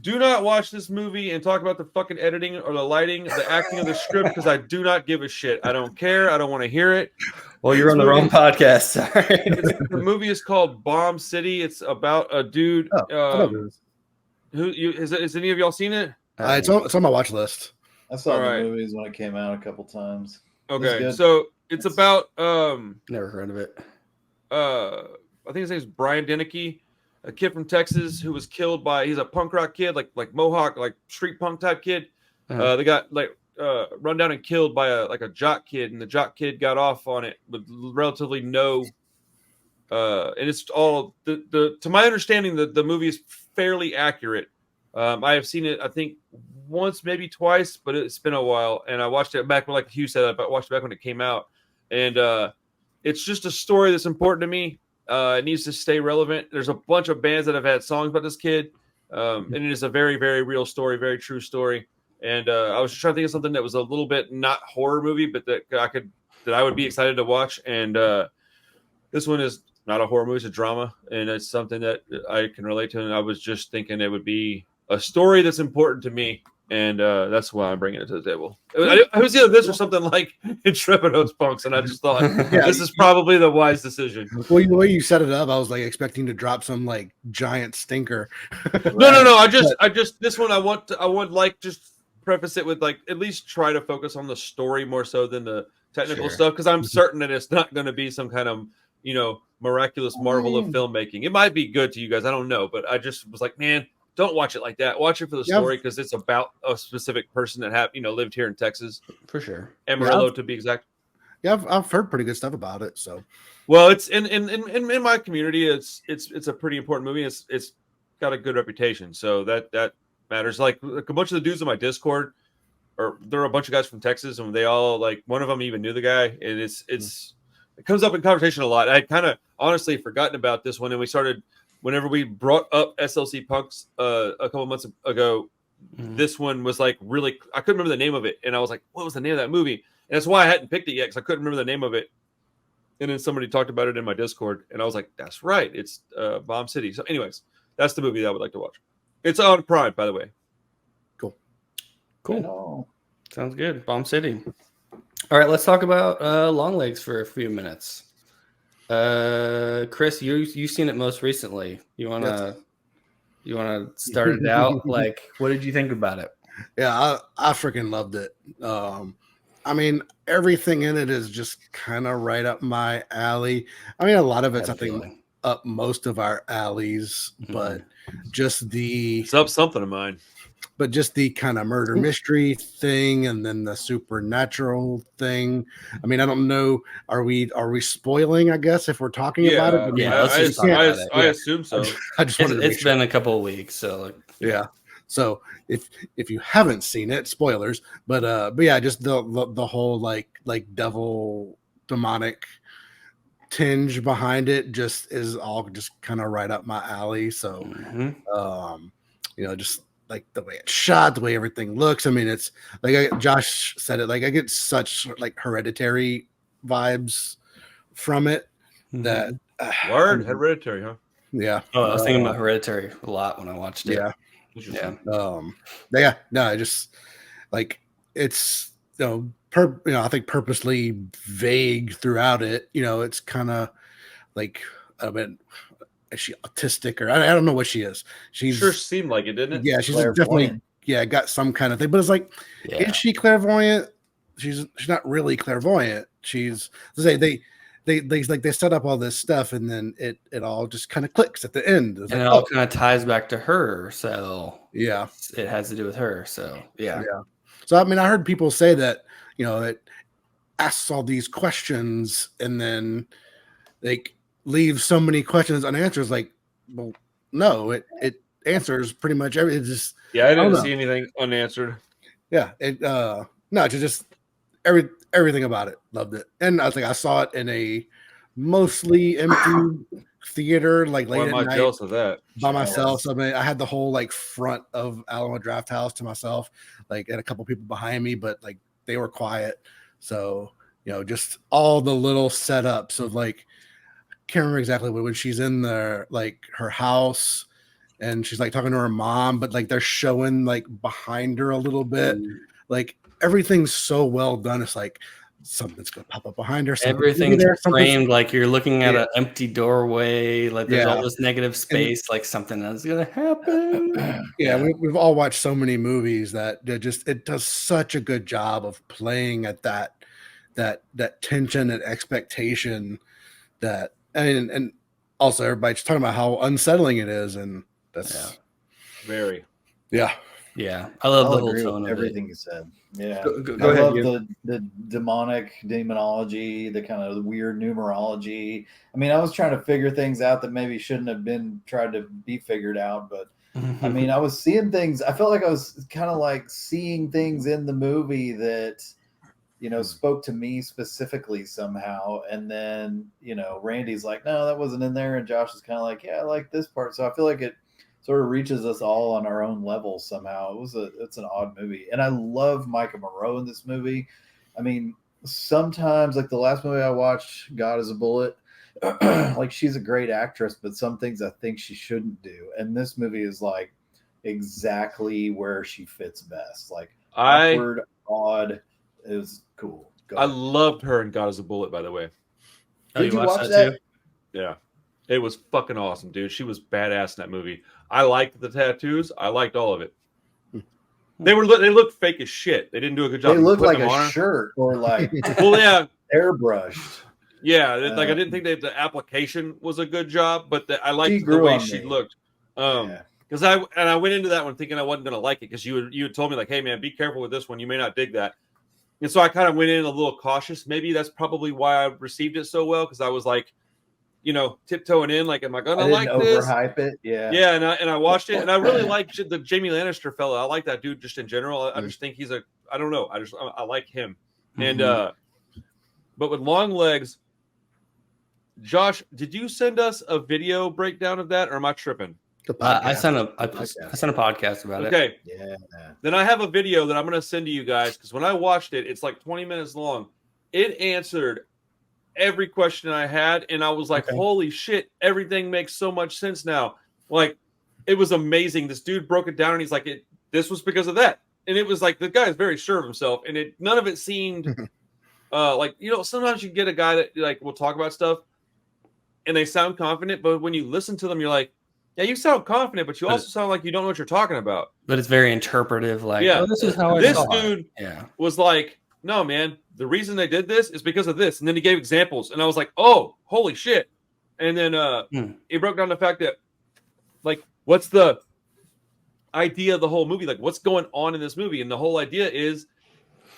Do not watch this movie and talk about the fucking editing or the lighting, the acting of the script, because I do not give a shit. I don't care. I don't want to hear it. Well, you're on the wrong podcast. Sorry. The movie is called Bomb City. It's about a dude. Is any of y'all seen it? It's on my watch list. I saw the movies when it came out a couple times. Okay, so it's about never heard of it. I think his name is Brian Deneke. A kid from Texas who was killed he's a punk rock kid, like Mohawk, like street punk type kid. They got run down and killed by a jock kid, and the jock kid got off on it with relatively no. And it's all to my understanding, the movie is fairly accurate. I have seen it, I think, once, maybe twice, but it's been a while, and I watched it back when, like Hugh said, I watched it back when it came out, and it's just a story that's important to me. It needs to stay relevant. There's a bunch of bands that have had songs about this kid, and it is a very, very real story, very true story. And I was just trying to think of something that was a little bit not horror movie, but that I would be excited to watch. And this one is not a horror movie; it's a drama, and it's something that I can relate to. And I was just thinking it would be a story that's important to me. And that's why I'm bringing it to the table. I was either this or something like Intrepidos Punks, and I just thought this is probably the wise decision. Well, the way you set it up, I was like expecting to drop some like giant stinker. No. I just this one I want like just preface it with like at least try to focus on the story more so than the technical stuff, because I'm certain that it's not going to be some kind of miraculous marvel of filmmaking. It might be good to you guys, I don't know, but I just was like, man. Don't watch it like that. Watch it for the story, because it's about a specific person that lived here in Texas, for sure. Amarillo, to be exact. Yeah, I've heard pretty good stuff about it. So, well, it's in my community. It's a pretty important movie. It's got a good reputation, so that matters. Like a bunch of the dudes on my Discord, there are a bunch of guys from Texas, and they all one of them even knew the guy, and it comes up in conversation a lot. I had kind of honestly forgotten about this one, and we started. Whenever we brought up SLC Punks a couple months ago, this one was really, I couldn't remember the name of it. And I was like, what was the name of that movie? And that's why I hadn't picked it yet, because I couldn't remember the name of it. And then somebody talked about it in my Discord, and I was like, that's right. It's Bomb City. So anyways, that's the movie that I would like to watch. It's on Prime, by the way. Cool. Sounds good. Bomb City. All right, let's talk about Long Legs for a few minutes. Chris, you've seen it most recently. You wanna start it out? What did you think about it? Yeah, I freaking loved it. I mean, everything in it is just kind of right up my alley. I mean, a lot of it's, I think, up most of our alleys, but just it's up something of mine. but just the kind of murder mystery thing and then the supernatural thing. I mean, I don't know. Are we spoiling, I guess, if we're talking about it? But I assume so. I just wanted it's been a couple of weeks, so yeah. So if you haven't seen it, spoilers. But yeah, just the whole like devil demonic tinge behind it just is all just kind of right up my alley. So just like the way it's shot, the way everything looks. I mean, it's like Josh said it, like I get such like Hereditary vibes from it that Hereditary, huh? Yeah. Oh, I was thinking about Hereditary a lot when I watched it. Yeah. I just like it's I think purposely vague throughout it. It's kind of like is she autistic or I don't know what she is. She sure seemed like it, didn't it? Yeah, she's definitely got some kind of thing. But it's like, is she clairvoyant? She's not really clairvoyant. She's they set up all this stuff and then it all just kind of clicks at the end. And it all kind of ties back to her. So yeah, it has to do with her. So yeah. So I mean, I heard people say that it asks all these questions and then like leaves so many questions unanswered. Like, well, no, it answers pretty much everything. Just I didn't see anything unanswered. Yeah, just everything about it. Loved it, and I think I saw it in a mostly empty theater, like late at night. Jealous of that by myself. So I mean, I had the whole like front of Alamo Draft House to myself, like and a couple people behind me, but like they were quiet. So just all the little setups of like, can't remember exactly when she's in there, like her house, and she's like talking to her mom, but like they're showing like behind her a little bit, like everything's so well done. It's like something's gonna pop up behind her. Everything's framed like you're looking at an empty doorway, like there's all this negative space, like something is gonna happen. We've all watched so many movies that it does such a good job of playing at that tension and expectation that and also everybody's talking about how unsettling it is, and that's very I love the whole tone of everything you said. Go I ahead, love the demonic demonology, the kind of the weird numerology. I mean, I was trying to figure things out that maybe shouldn't have been tried to be figured out, but I mean, I was seeing things. I felt like I was kind of like seeing things in the movie that spoke to me specifically somehow. And then, Randy's like, no, that wasn't in there. And Josh is kind of like, yeah, I like this part. So I feel like it sort of reaches us all on our own level somehow. It's an odd movie. And I love Micah Monroe in this movie. I mean, sometimes like the last movie I watched, God is a Bullet, like she's a great actress, but some things I think she shouldn't do. And this movie is like exactly where she fits best. Like awkward, odd. It was cool. I loved her in God is a Bullet, by the way. Did you watch that too? Yeah. It was fucking awesome, dude. She was badass in that movie. I liked the tattoos. I liked all of it. They looked fake as shit. They didn't do a good job. They looked like a shirt or like airbrushed. Yeah, like I didn't think the application was a good job, but I liked the way she looked. Because I went into that one thinking I wasn't gonna like it because you had told me like, hey man, be careful with this one. You may not dig that. And so I kind of went in a little cautious. Maybe that's probably why I received it so well, because I was like, tiptoeing in, like, am I gonna like this? Overhype it, yeah. Yeah, and I watched it, and I really like the Jamie Lannister fella. I like that dude just in general. I just think he's I don't know. I like him. And but with Long Legs, Josh, did you send us a video breakdown of that, or am I tripping? I sent a podcast about it. Okay. Yeah. Then I have a video that I'm going to send to you guys because when I watched it, it's like 20 minutes long. It answered every question I had, and I was like, holy shit, everything makes so much sense now. Like, it was amazing. This dude broke it down, and he's like, this was because of that. And it was like, the guy is very sure of himself, and none of it seemed like, sometimes you get a guy that like will talk about stuff, and they sound confident, but when you listen to them, you're like, yeah, you sound confident, but you also sound like you don't know what you're talking about. But it's very interpretive. Like, this is how this dude was like, no, man, the reason they did this is because of this. And then he gave examples, and I was like, oh, holy shit. And then he broke down the fact that, like, what's the idea of the whole movie, like what's going on in this movie. And the whole idea is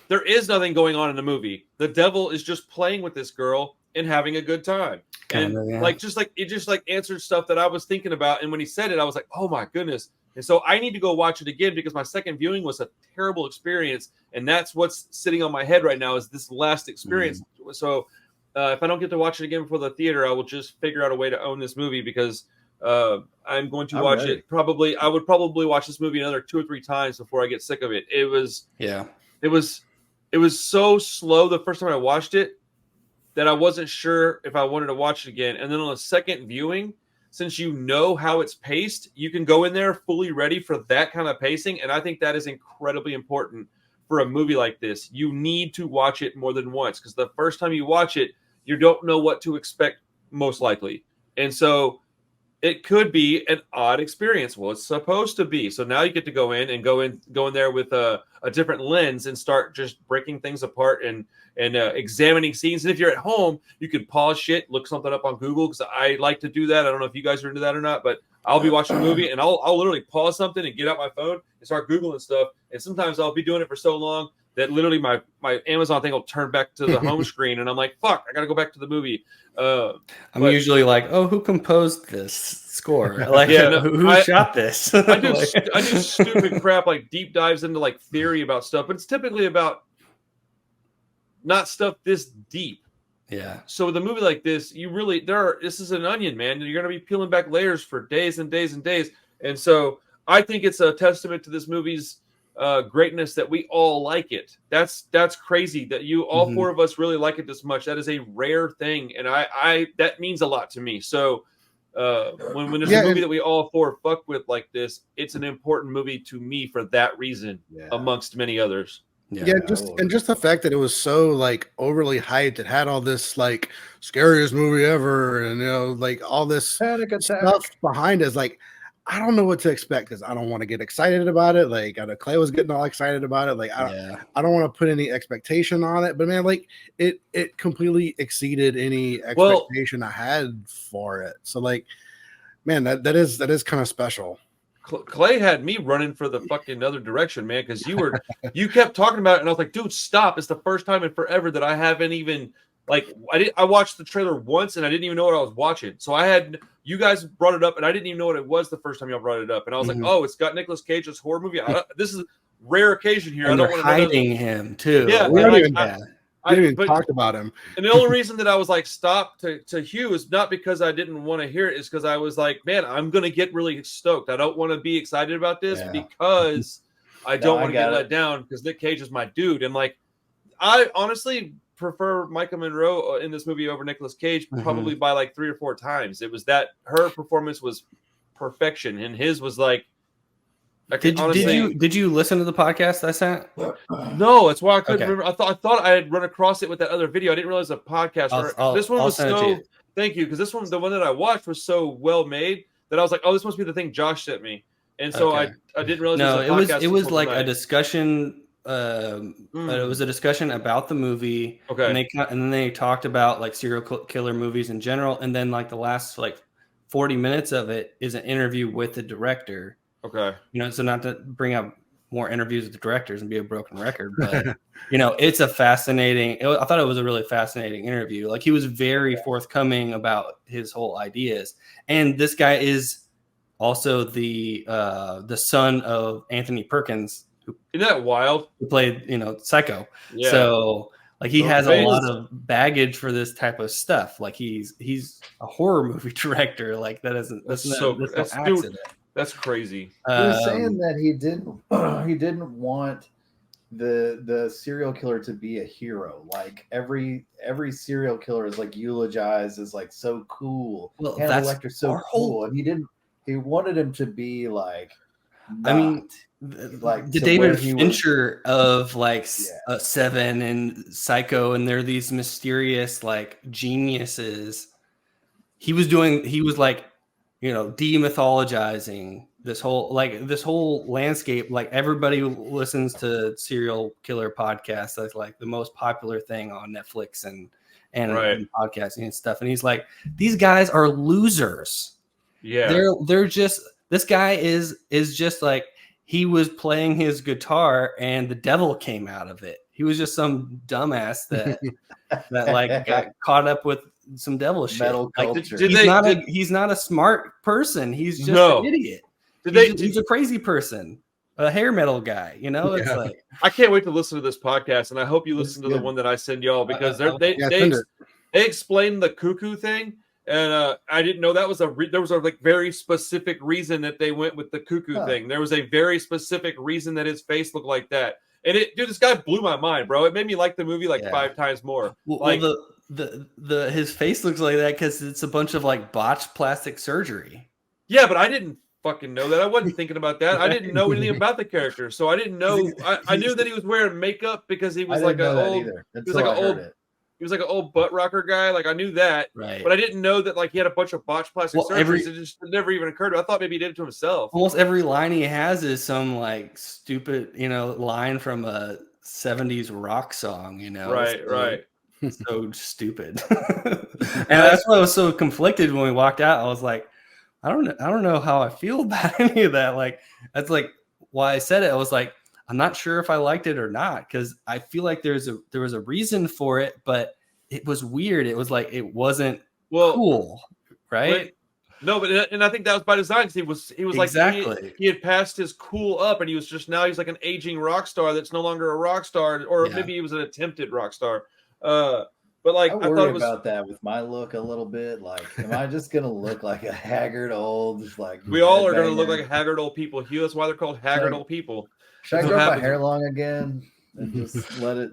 there is nothing going on in the movie. The devil is just playing with this girl and having a good time. And it just answered stuff that I was thinking about. And when he said it, I was like, oh my goodness. And so I need to go watch it again because my second viewing was a terrible experience. And that's what's sitting on my head right now is this last experience. So if I don't get to watch it again before the theater, I will just figure out a way to own this movie because I'm going to watch it. I would probably watch this movie another 2 or 3 times before I get sick of it. It was so slow the first time I watched it that I wasn't sure if I wanted to watch it again. And then on a second viewing, since you know how it's paced, you can go in there fully ready for that kind of pacing. And I think that is incredibly important for a movie like this. You need to watch it more than once because the first time you watch it, you don't know what to expect most likely. And so it could be an odd experience. Well, it's supposed to be. So now you get to go in there with a different lens and start just breaking things apart and examining scenes. And if you're at home, you can pause shit, look something up on Google because I like to do that. I don't know if you guys are into that or not, but I'll be watching a movie and I'll literally pause something and get out my phone and start Googling stuff. And sometimes I'll be doing it for so long that literally my Amazon thing will turn back to the home screen and I'm like, fuck, I got to go back to the movie. I'm usually like, oh, who composed this score? Like, who shot this? I do stupid crap like deep dives into like theory about stuff, but it's typically about not stuff this deep. Yeah. So with a movie like this, this is an onion, man. You're going to be peeling back layers for days and days and days. And so I think it's a testament to this movie's greatness that we all like it. That's crazy that you all 4 of us really like it this much. That is a rare thing, and I that means a lot to me. So when there's a movie that we all 4 fuck with like this, it's an important movie to me for that reason, amongst many others. Just the fact that it was so like overly hyped, it had all this like scariest movie ever, and like all this panic stuff behind us, like. I don't know what to expect because I don't want to get excited about it. Like I know Clay was getting all excited about it. Like I don't want to put any expectation on it. But man, like it completely exceeded any expectation I had for it. So like, man, that is kind of special. Clay had me running for the fucking other direction, man, because you kept talking about it, and I was like, dude, stop! It's the first time in forever that I haven't even. Like I watched the trailer once and I didn't even know what I was watching. So you guys brought it up and I didn't even know what it was the first time y'all brought it up. And I was like, oh, it's got Nicolas Cage, this horror movie. This is a rare occasion here. And I don't want to hiding him too. Yeah, we haven't even talked about him. And the only reason that I was like, stop to Hugh is not because I didn't want to hear it. It's because I was like, man, I'm going to get really stoked. I don't want to be excited about this because I don't want to get let down because Nick Cage is my dude. And like, I honestly prefer Micah Monroe in this movie over Nicolas Cage probably by like 3 or 4 times. It was that her performance was perfection and his was like did you listen to the podcast I sent? No, that's why I couldn't remember. I thought I had run across it with that other video. I didn't realize a podcast. This one was thank you, because this one, the one that I watched was so well made that I was like, oh, this must be the thing Josh sent me. And so I didn't realize it was like a discussion. It was a discussion about the movie. Okay. And then they talked about like serial killer movies in general. And then like the last like 40 minutes of it is an interview with the director. Okay. So not to bring up more interviews with the directors and be a broken record, but it's a fascinating. I thought it was a really fascinating interview. Like he was very forthcoming about his whole ideas. And this guy is also the son of Anthony Perkins. Isn't that wild? Who played, Psycho. Yeah. So like he has a lot of baggage for this type of stuff. Like he's a horror movie director. Like that's crazy. He was saying that he didn't want the serial killer to be a hero. Like every serial killer is like eulogized as like so cool. Well, Hannibal Lecter's so cool, and he wanted him to be like. Like the David Fincher of like Seven and Psycho, and they're these mysterious like geniuses. He was like, demythologizing this whole landscape. Like everybody listens to serial killer podcasts. That's like the most popular thing on Netflix and podcasting and stuff. And he's like, these guys are losers. Yeah, they're just. This guy is just like he was playing his guitar and the devil came out of it. He was just some dumbass that like got caught up with some devil shit. Metal Like, culture. he's not a smart person. He's just an idiot. He's a crazy person. A hair metal guy, you know. It's like, I can't wait to listen to this podcast, and I hope you listen to the one that I send y'all, because they explain the cuckoo thing, and I didn't know that was there was a like very specific reason that they went with the cuckoo thing. There was a very specific reason that his face looked like that, and dude, this guy blew my mind, bro. It made me like the movie like 5 times more. Well, his face looks like that because it's a bunch of like botched plastic surgery. Yeah, but I didn't fucking know that. I wasn't thinking about that. I didn't know anything about the character, so I didn't know. I knew that he was wearing makeup because he was like an old. He was like an old. He was like an old butt rocker guy. Like I knew that, right? But I didn't know that like he had a bunch of botched plastic surgeries. It never even occurred to me. I thought maybe he did it to himself. Almost every line he has is some like stupid, line from a '70s rock song. Right. So stupid. And that's why I was so conflicted when we walked out. I was like, I don't know how I feel about any of that. Like, that's like why I said it. I was like, I'm not sure if I liked it or not, because I feel like there was a reason for it, but it was weird. It was like it wasn't cool, right? And I think that was by design, because he was exactly. Like he had passed his cool up, and he was just now he's like an aging rock star that's no longer a rock star, or maybe he was an attempted rock star. But like, I worry about that with my look a little bit. Like, am I just gonna look like a haggard old? Just like we all are gonna look like haggard old people. That's why they're called haggard old people. Should I grow my hair long again and just let it?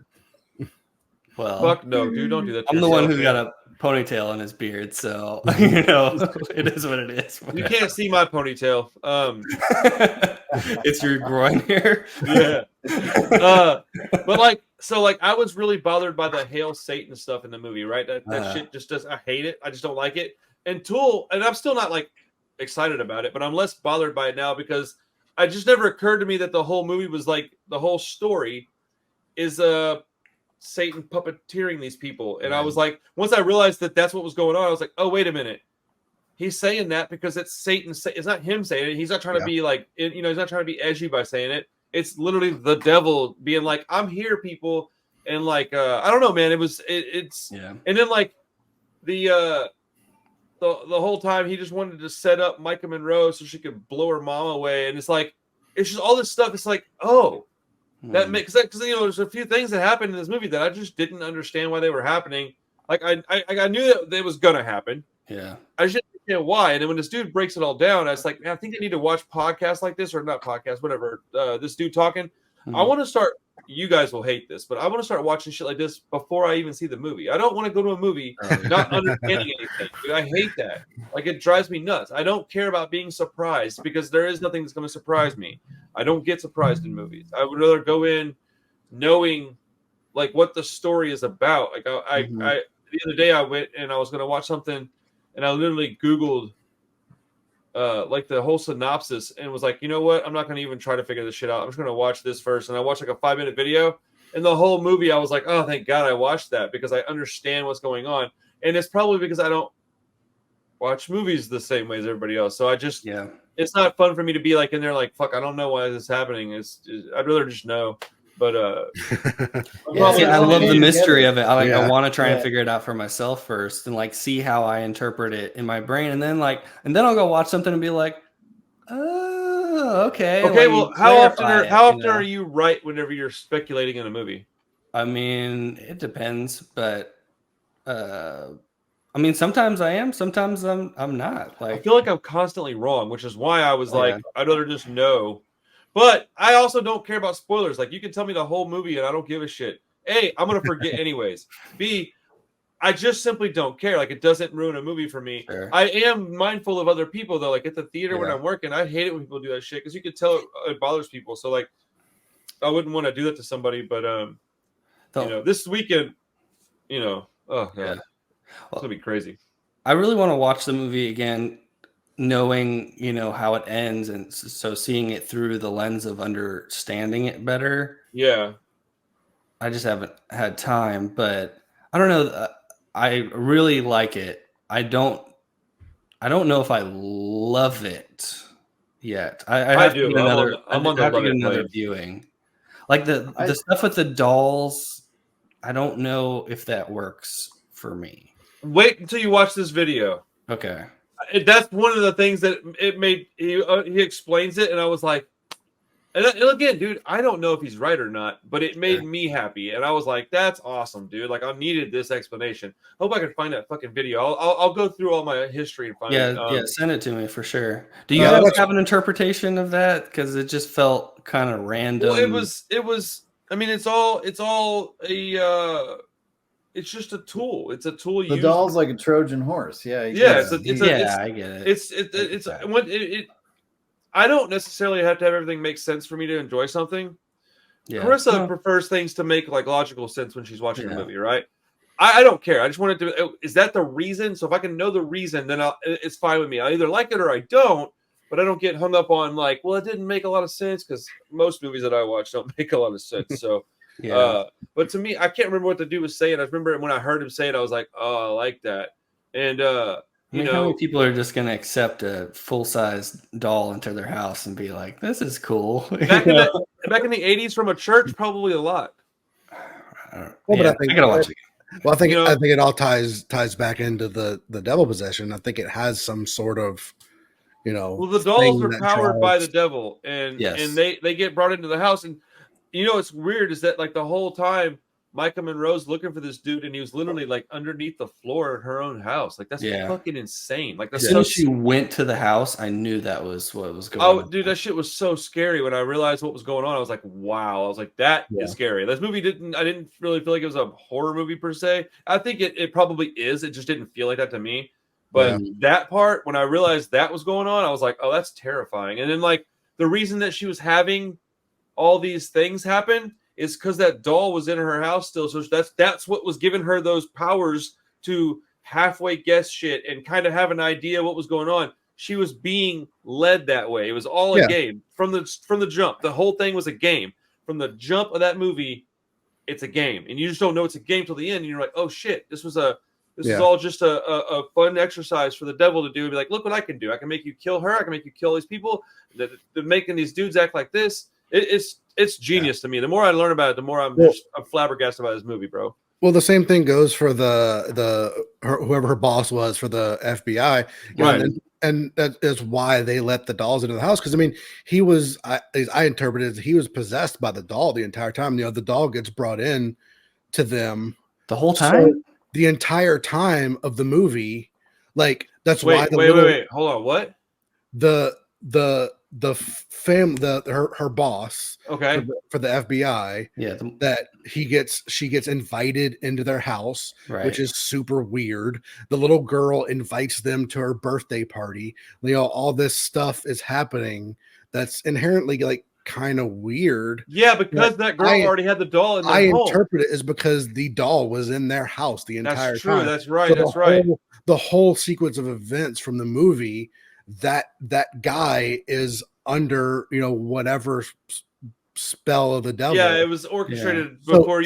Well, fuck no, dude, don't do that. I'm the one who's got a ponytail in his beard, so it is what it is. You can't see my ponytail. It's your groin hair. Yeah. But like, so like, I was really bothered by the Hail Satan stuff in the movie, right? That shit just does. I hate it. I just don't like it. And Tool, and I'm still not like excited about it, but I'm less bothered by it now because it just never occurred to me that the whole movie was like the whole story is Satan puppeteering these people. And I was like, once I realized that that's what was going on, I was like, oh, wait a minute. He's saying that because it's Satan. It's not him saying it. He's not trying to be like, he's not trying to be edgy by saying it. It's literally the devil being like, I'm here, people. And like, I don't know, man. It's And then like the whole time he just wanted to set up Micah Monroe so she could blow her mom away. And it's like, it's just all this stuff. It's like, that makes that, because there's a few things that happened in this movie that I just didn't understand why they were happening. Like I knew that it was gonna happen. Yeah, I just didn't understand why. And then when this dude breaks it all down, I was like, man, I think I need to watch podcasts like this, or not podcasts, whatever. This dude talking. I want to start. You guys will hate this, but I want to start watching shit like this before I even see the movie. I don't want to go to a movie not understanding anything. Dude, I hate that. Like, it drives me nuts. I don't care about being surprised because there is nothing that's going to surprise me. I don't get surprised in movies. I would rather go in knowing like what the story is about. Like I the other day I went and I was going to watch something and I literally Googled like the whole synopsis and was like, you know what? I'm not going to even try to figure this shit out. I'm just going to watch this first. And I watched like a 5-minute video, and the whole movie, I was like, oh, thank God I watched that because I understand what's going on. And it's probably because I don't watch movies the same way as everybody else. So I just, it's not fun for me to be like in there, like, fuck, I don't know why this is happening. I'd rather just know. But I love the mystery of it. I want to try and figure it out for myself first, and like see how I interpret it in my brain, and then I'll go watch something and be like, oh, okay. Okay, well, how often are you right whenever you're speculating in a movie? I mean, it depends, but I mean, sometimes I am, sometimes I'm not. Like, I feel like I'm constantly wrong, which is why I was like, I'd rather just know. But I also don't care about spoilers. Like, you can tell me the whole movie and I don't give a shit. A, I'm going to forget anyways. B, I just simply don't care. Like, it doesn't ruin a movie for me. Sure. I am mindful of other people, though. Like, at the theater when I'm working, I hate it when people do that shit because you can tell it bothers people. So, like, I wouldn't want to do that to somebody. But, this weekend, oh, God. It's going to be crazy. I really want to watch the movie again, knowing how it ends, and so seeing it through the lens of understanding it better. I just haven't had time, but I don't know. I really like it. I don't know if I love it. yet. I have to get another. I'm on I have the to get Love It another plane. viewing. Like the stuff with the dolls, I don't know if that works for me. Wait until you watch this video. Okay. That's one of the things that it made. He explains it, and I was like, and again, dude, I don't know if he's right or not, but it made me happy, and I was like, that's awesome, dude. Like, I needed this explanation. Hope I can find that fucking video. I'll go through all my history and find it. Yeah, send it to me for sure. Do you guys have an interpretation of that? Because it just felt kind of random. Well, it was. I mean, it's all a. It's just a tool. It's a tool. The doll's like a Trojan horse. Yeah. I get it. It's I don't necessarily have to have everything make sense for me to enjoy something. Yeah. Carissa prefers things to make like logical sense when she's watching the movie, right? I don't care. I just wanted to. Is that the reason? So if I can know the reason, then it's fine with me. I either like it or I don't. But I don't get hung up on like, well, it didn't make a lot of sense because most movies that I watch don't make a lot of sense. So, but to me, I can't remember what the dude was saying. I remember when I heard him say it, I was like, oh, I like that. And you know, how many people are just going to accept a full-size doll into their house and be like, this is cool? Back in the 80s from a church, probably a lot. But I think I gotta watch it. Well, I think it all ties back into the devil possession. I think it has some sort of, well, the dolls are powered by the devil, and they get brought into the house, and what's weird is that like the whole time Micah Monroe's looking for this dude, and he was literally like underneath the floor in her own house. Like that's fucking insane. Like as soon as she went to the house, I knew that was what was going on. Oh, dude, that shit was so scary when I realized what was going on. I was like, wow. I was like, that is scary. This movie I didn't really feel like it was a horror movie per se. I think it probably is. It just didn't feel like that to me. But that part, when I realized that was going on, I was like, oh, that's terrifying. And then like the reason that she was having all these things happen is because that doll was in her house still. So that's what was giving her those powers to halfway guess shit and kind of have an idea what was going on. She was being led that way. It was all a game from the jump. The whole thing was a game. From the jump of that movie, it's a game. And you just don't know it's a game till the end. And you're like, oh shit, this is all just a fun exercise for the devil to do. And be like, look what I can do. I can make you kill her. I can make you kill these people. They're making these dudes act like this. It's genius to me. The more I learn about it, the more I'm flabbergasted about this movie, bro. Well, the same thing goes for whoever her boss was for the FBI, right? And that is why they let the dolls into the house. Because I mean, he was I interpreted he was possessed by the doll the entire time. The doll gets brought in to them the whole time, the entire time of the movie. Like that's why. Wait, hold on. What the her boss for the FBI that she gets invited into their house, which is super weird. The little girl invites them to her birthday party. All this stuff is happening that's inherently like kind of weird. Yeah, because that girl already had the doll in their home. Interpret it as because the doll was in their house the entire time. That's right. That's right. The whole sequence of events from the movie, that guy is under whatever spell of the devil. Yeah, it was orchestrated before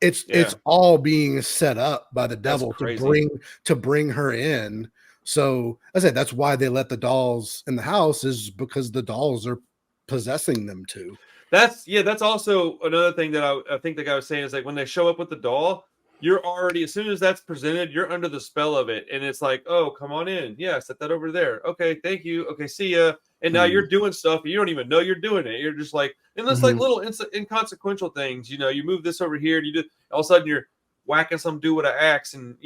it's all being set up by the devil to bring her in. So I said that's why they let the dolls in the house, is because the dolls are possessing them too. That's also another thing that I think the guy was saying is like when they show up with the doll, you're already, as soon as that's presented, you're under the spell of it. And it's like, oh, come on in. Yeah, set that over there. Okay, thank you. Okay, see ya. And now you're doing stuff. You don't even know you're doing it. You're just like, and it's like little inconsequential things. You move this over here and you do, all of a sudden you're whacking some dude with an axe. And,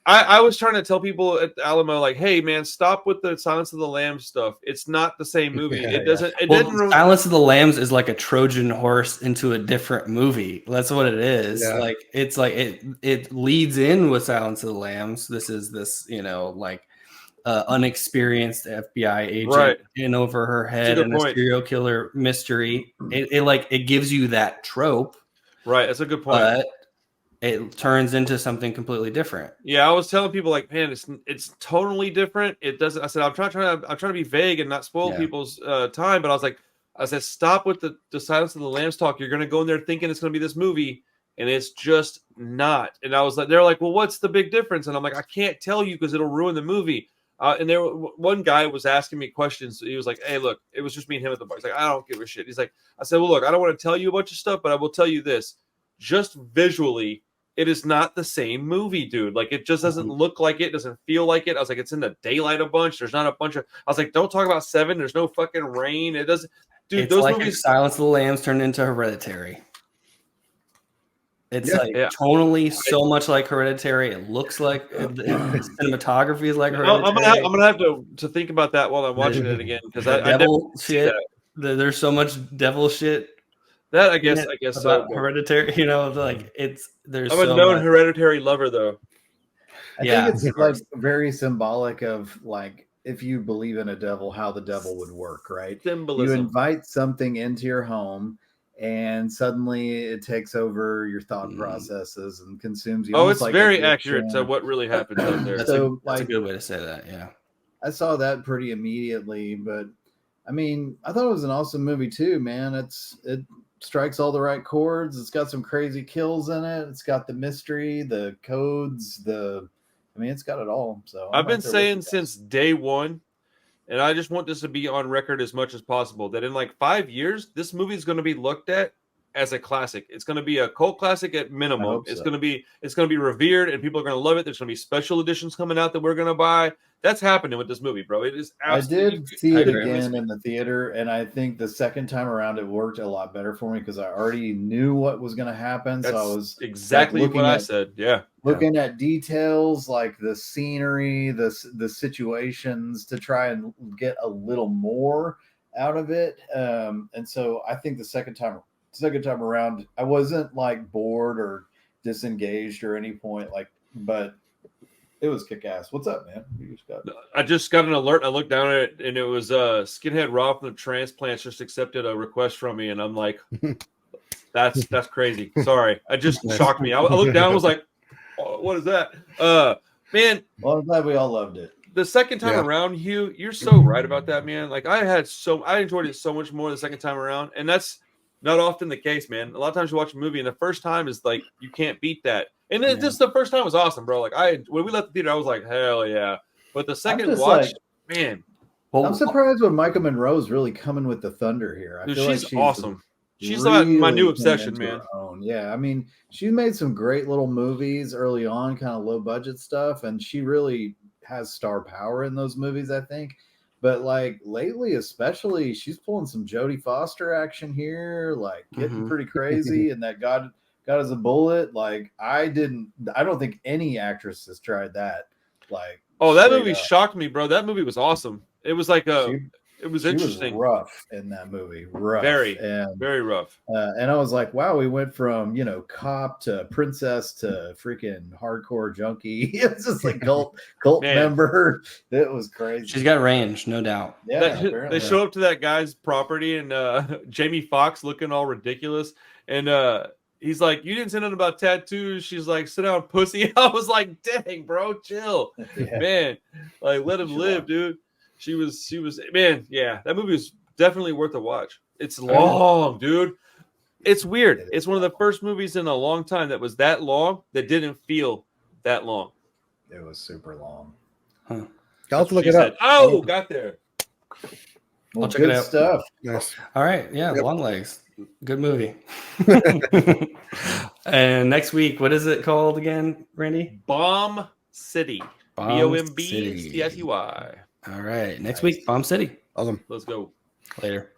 I was trying to tell people at the Alamo, like, hey, man, stop with the Silence of the Lambs stuff. It's not the same movie. It doesn't. Silence of the Lambs is like a Trojan horse into a different movie. That's what it is. Yeah. Like it's like it leads in with Silence of the Lambs. This is unexperienced FBI agent in over her head and a serial killer mystery. It gives you that trope. Right. That's a good point. But it turns into something completely different. Yeah, I was telling people like, man, it's totally different. It doesn't. I said I'm trying to be vague and not spoil people's time, but I said stop with the Silence of the Lambs talk. You're going to go in there thinking it's going to be this movie, and it's just not. And I was like, they're like, well, what's the big difference? And I'm like, I can't tell you because it'll ruin the movie. And one guy was asking me questions. He was like, "Hey, look, it was just me and him at the bar." He's like, "I don't give a shit." He's like, "I said, well, look, I don't want to tell you a bunch of stuff, but I will tell you this: just visually, it is not the same movie, dude. Like, it just doesn't look like it, doesn't feel like it." I was like, "It's in the daylight a bunch. There's not a bunch of." I was like, "Don't talk about Seven. There's no fucking rain. It doesn't." Dude, it's those like movies. If Silence of the Lambs turned into Hereditary. It's Yeah. tonally so much like Hereditary. It looks like the cinematography is like Hereditary. I'm gonna have to think about that while I'm watching it again because I devil never shit. There's so much devil shit. That I guess about so. Hereditary, like there's. I'm a known Hereditary lover though. I think it's like very symbolic of like if you believe in a devil, how the devil would work, right? Symbolism. You invite something into your home, and suddenly it takes over your thought processes and consumes you. Oh, it's like very accurate to what really happens out there. That's a good way to say that. Yeah, I saw that pretty immediately, but I mean, I thought it was an awesome movie too, man. It strikes all the right chords. It's got some crazy kills in it. It's got the mystery, the codes, it's got it all. So I've been saying since day one, and I just want this to be on record as much as possible, that in like 5 years, this movie is going to be looked at as a classic. It's going to be a cult classic at minimum. It's going to be revered, and people are going to love it. There's going to be special editions coming out that we're going to buy. That's happening with this movie, bro. It is absolutely. I did see it again in the theater, and I think the second time around it worked a lot better for me because I already knew what was going to happen. That's so I was exactly what I said. Yeah, looking at details like the scenery, the situations to try and get a little more out of it. And so I think the second time around, I wasn't like bored or disengaged or any point, but it was kick ass. What's up, man? I just got an alert. I looked down at it, and it was Skinhead Rob from the Transplants just accepted a request from me, and I'm like, that's crazy. Sorry, I just shocked me. I looked down, and was like, oh, what is that? Man. Well, I'm glad we all loved it. The second time around, Hugh, you're so right about that, man. Like I enjoyed it so much more the second time around, and that's not often the case, man. A lot of times you watch a movie, and the first time is like you can't beat that. And then just the first time was awesome, bro. Like when we left the theater, I was like, hell yeah. But the second watch, man. Well, I'm surprised when Micah Monroe's really coming with the thunder here. I feel like she's awesome. She's really my new obsession, man. Yeah, I mean, she made some great little movies early on, kind of low budget stuff, and she really has star power in those movies, I think. But like lately, especially, she's pulling some Jodie Foster action here, like getting pretty crazy, and that God as a Bullet. Like I don't think any actress has tried that. Like, oh, that movie shocked me, bro. That movie was awesome. It was like it was interesting. Was rough in that movie, very rough. And I was like, wow, we went from cop to princess to freaking hardcore junkie. It's just like cult member. It was crazy. She's got range, no doubt. Yeah, they show up to that guy's property, and Jamie Foxx looking all ridiculous, and he's like, "You didn't say nothing about tattoos." She's like, "Sit down, pussy." I was like, "Dang, bro, chill, man. Like, let him live, dude." She was, man. Yeah, that movie was definitely worth a watch. It's long, dude. It's weird. It's one of the first movies in a long time that was that long that didn't feel that long. It was super long. Huh. I'll have to look it up. Oh, got there. Well, I'll check it out. Stuff. Yes. All right. Yeah. Yep. Long Legs. Good movie. And next week, what is it called again, Randy? Bomb City. BOMBCITY. All right. Next week, Bomb City. Awesome. Let's go. Later.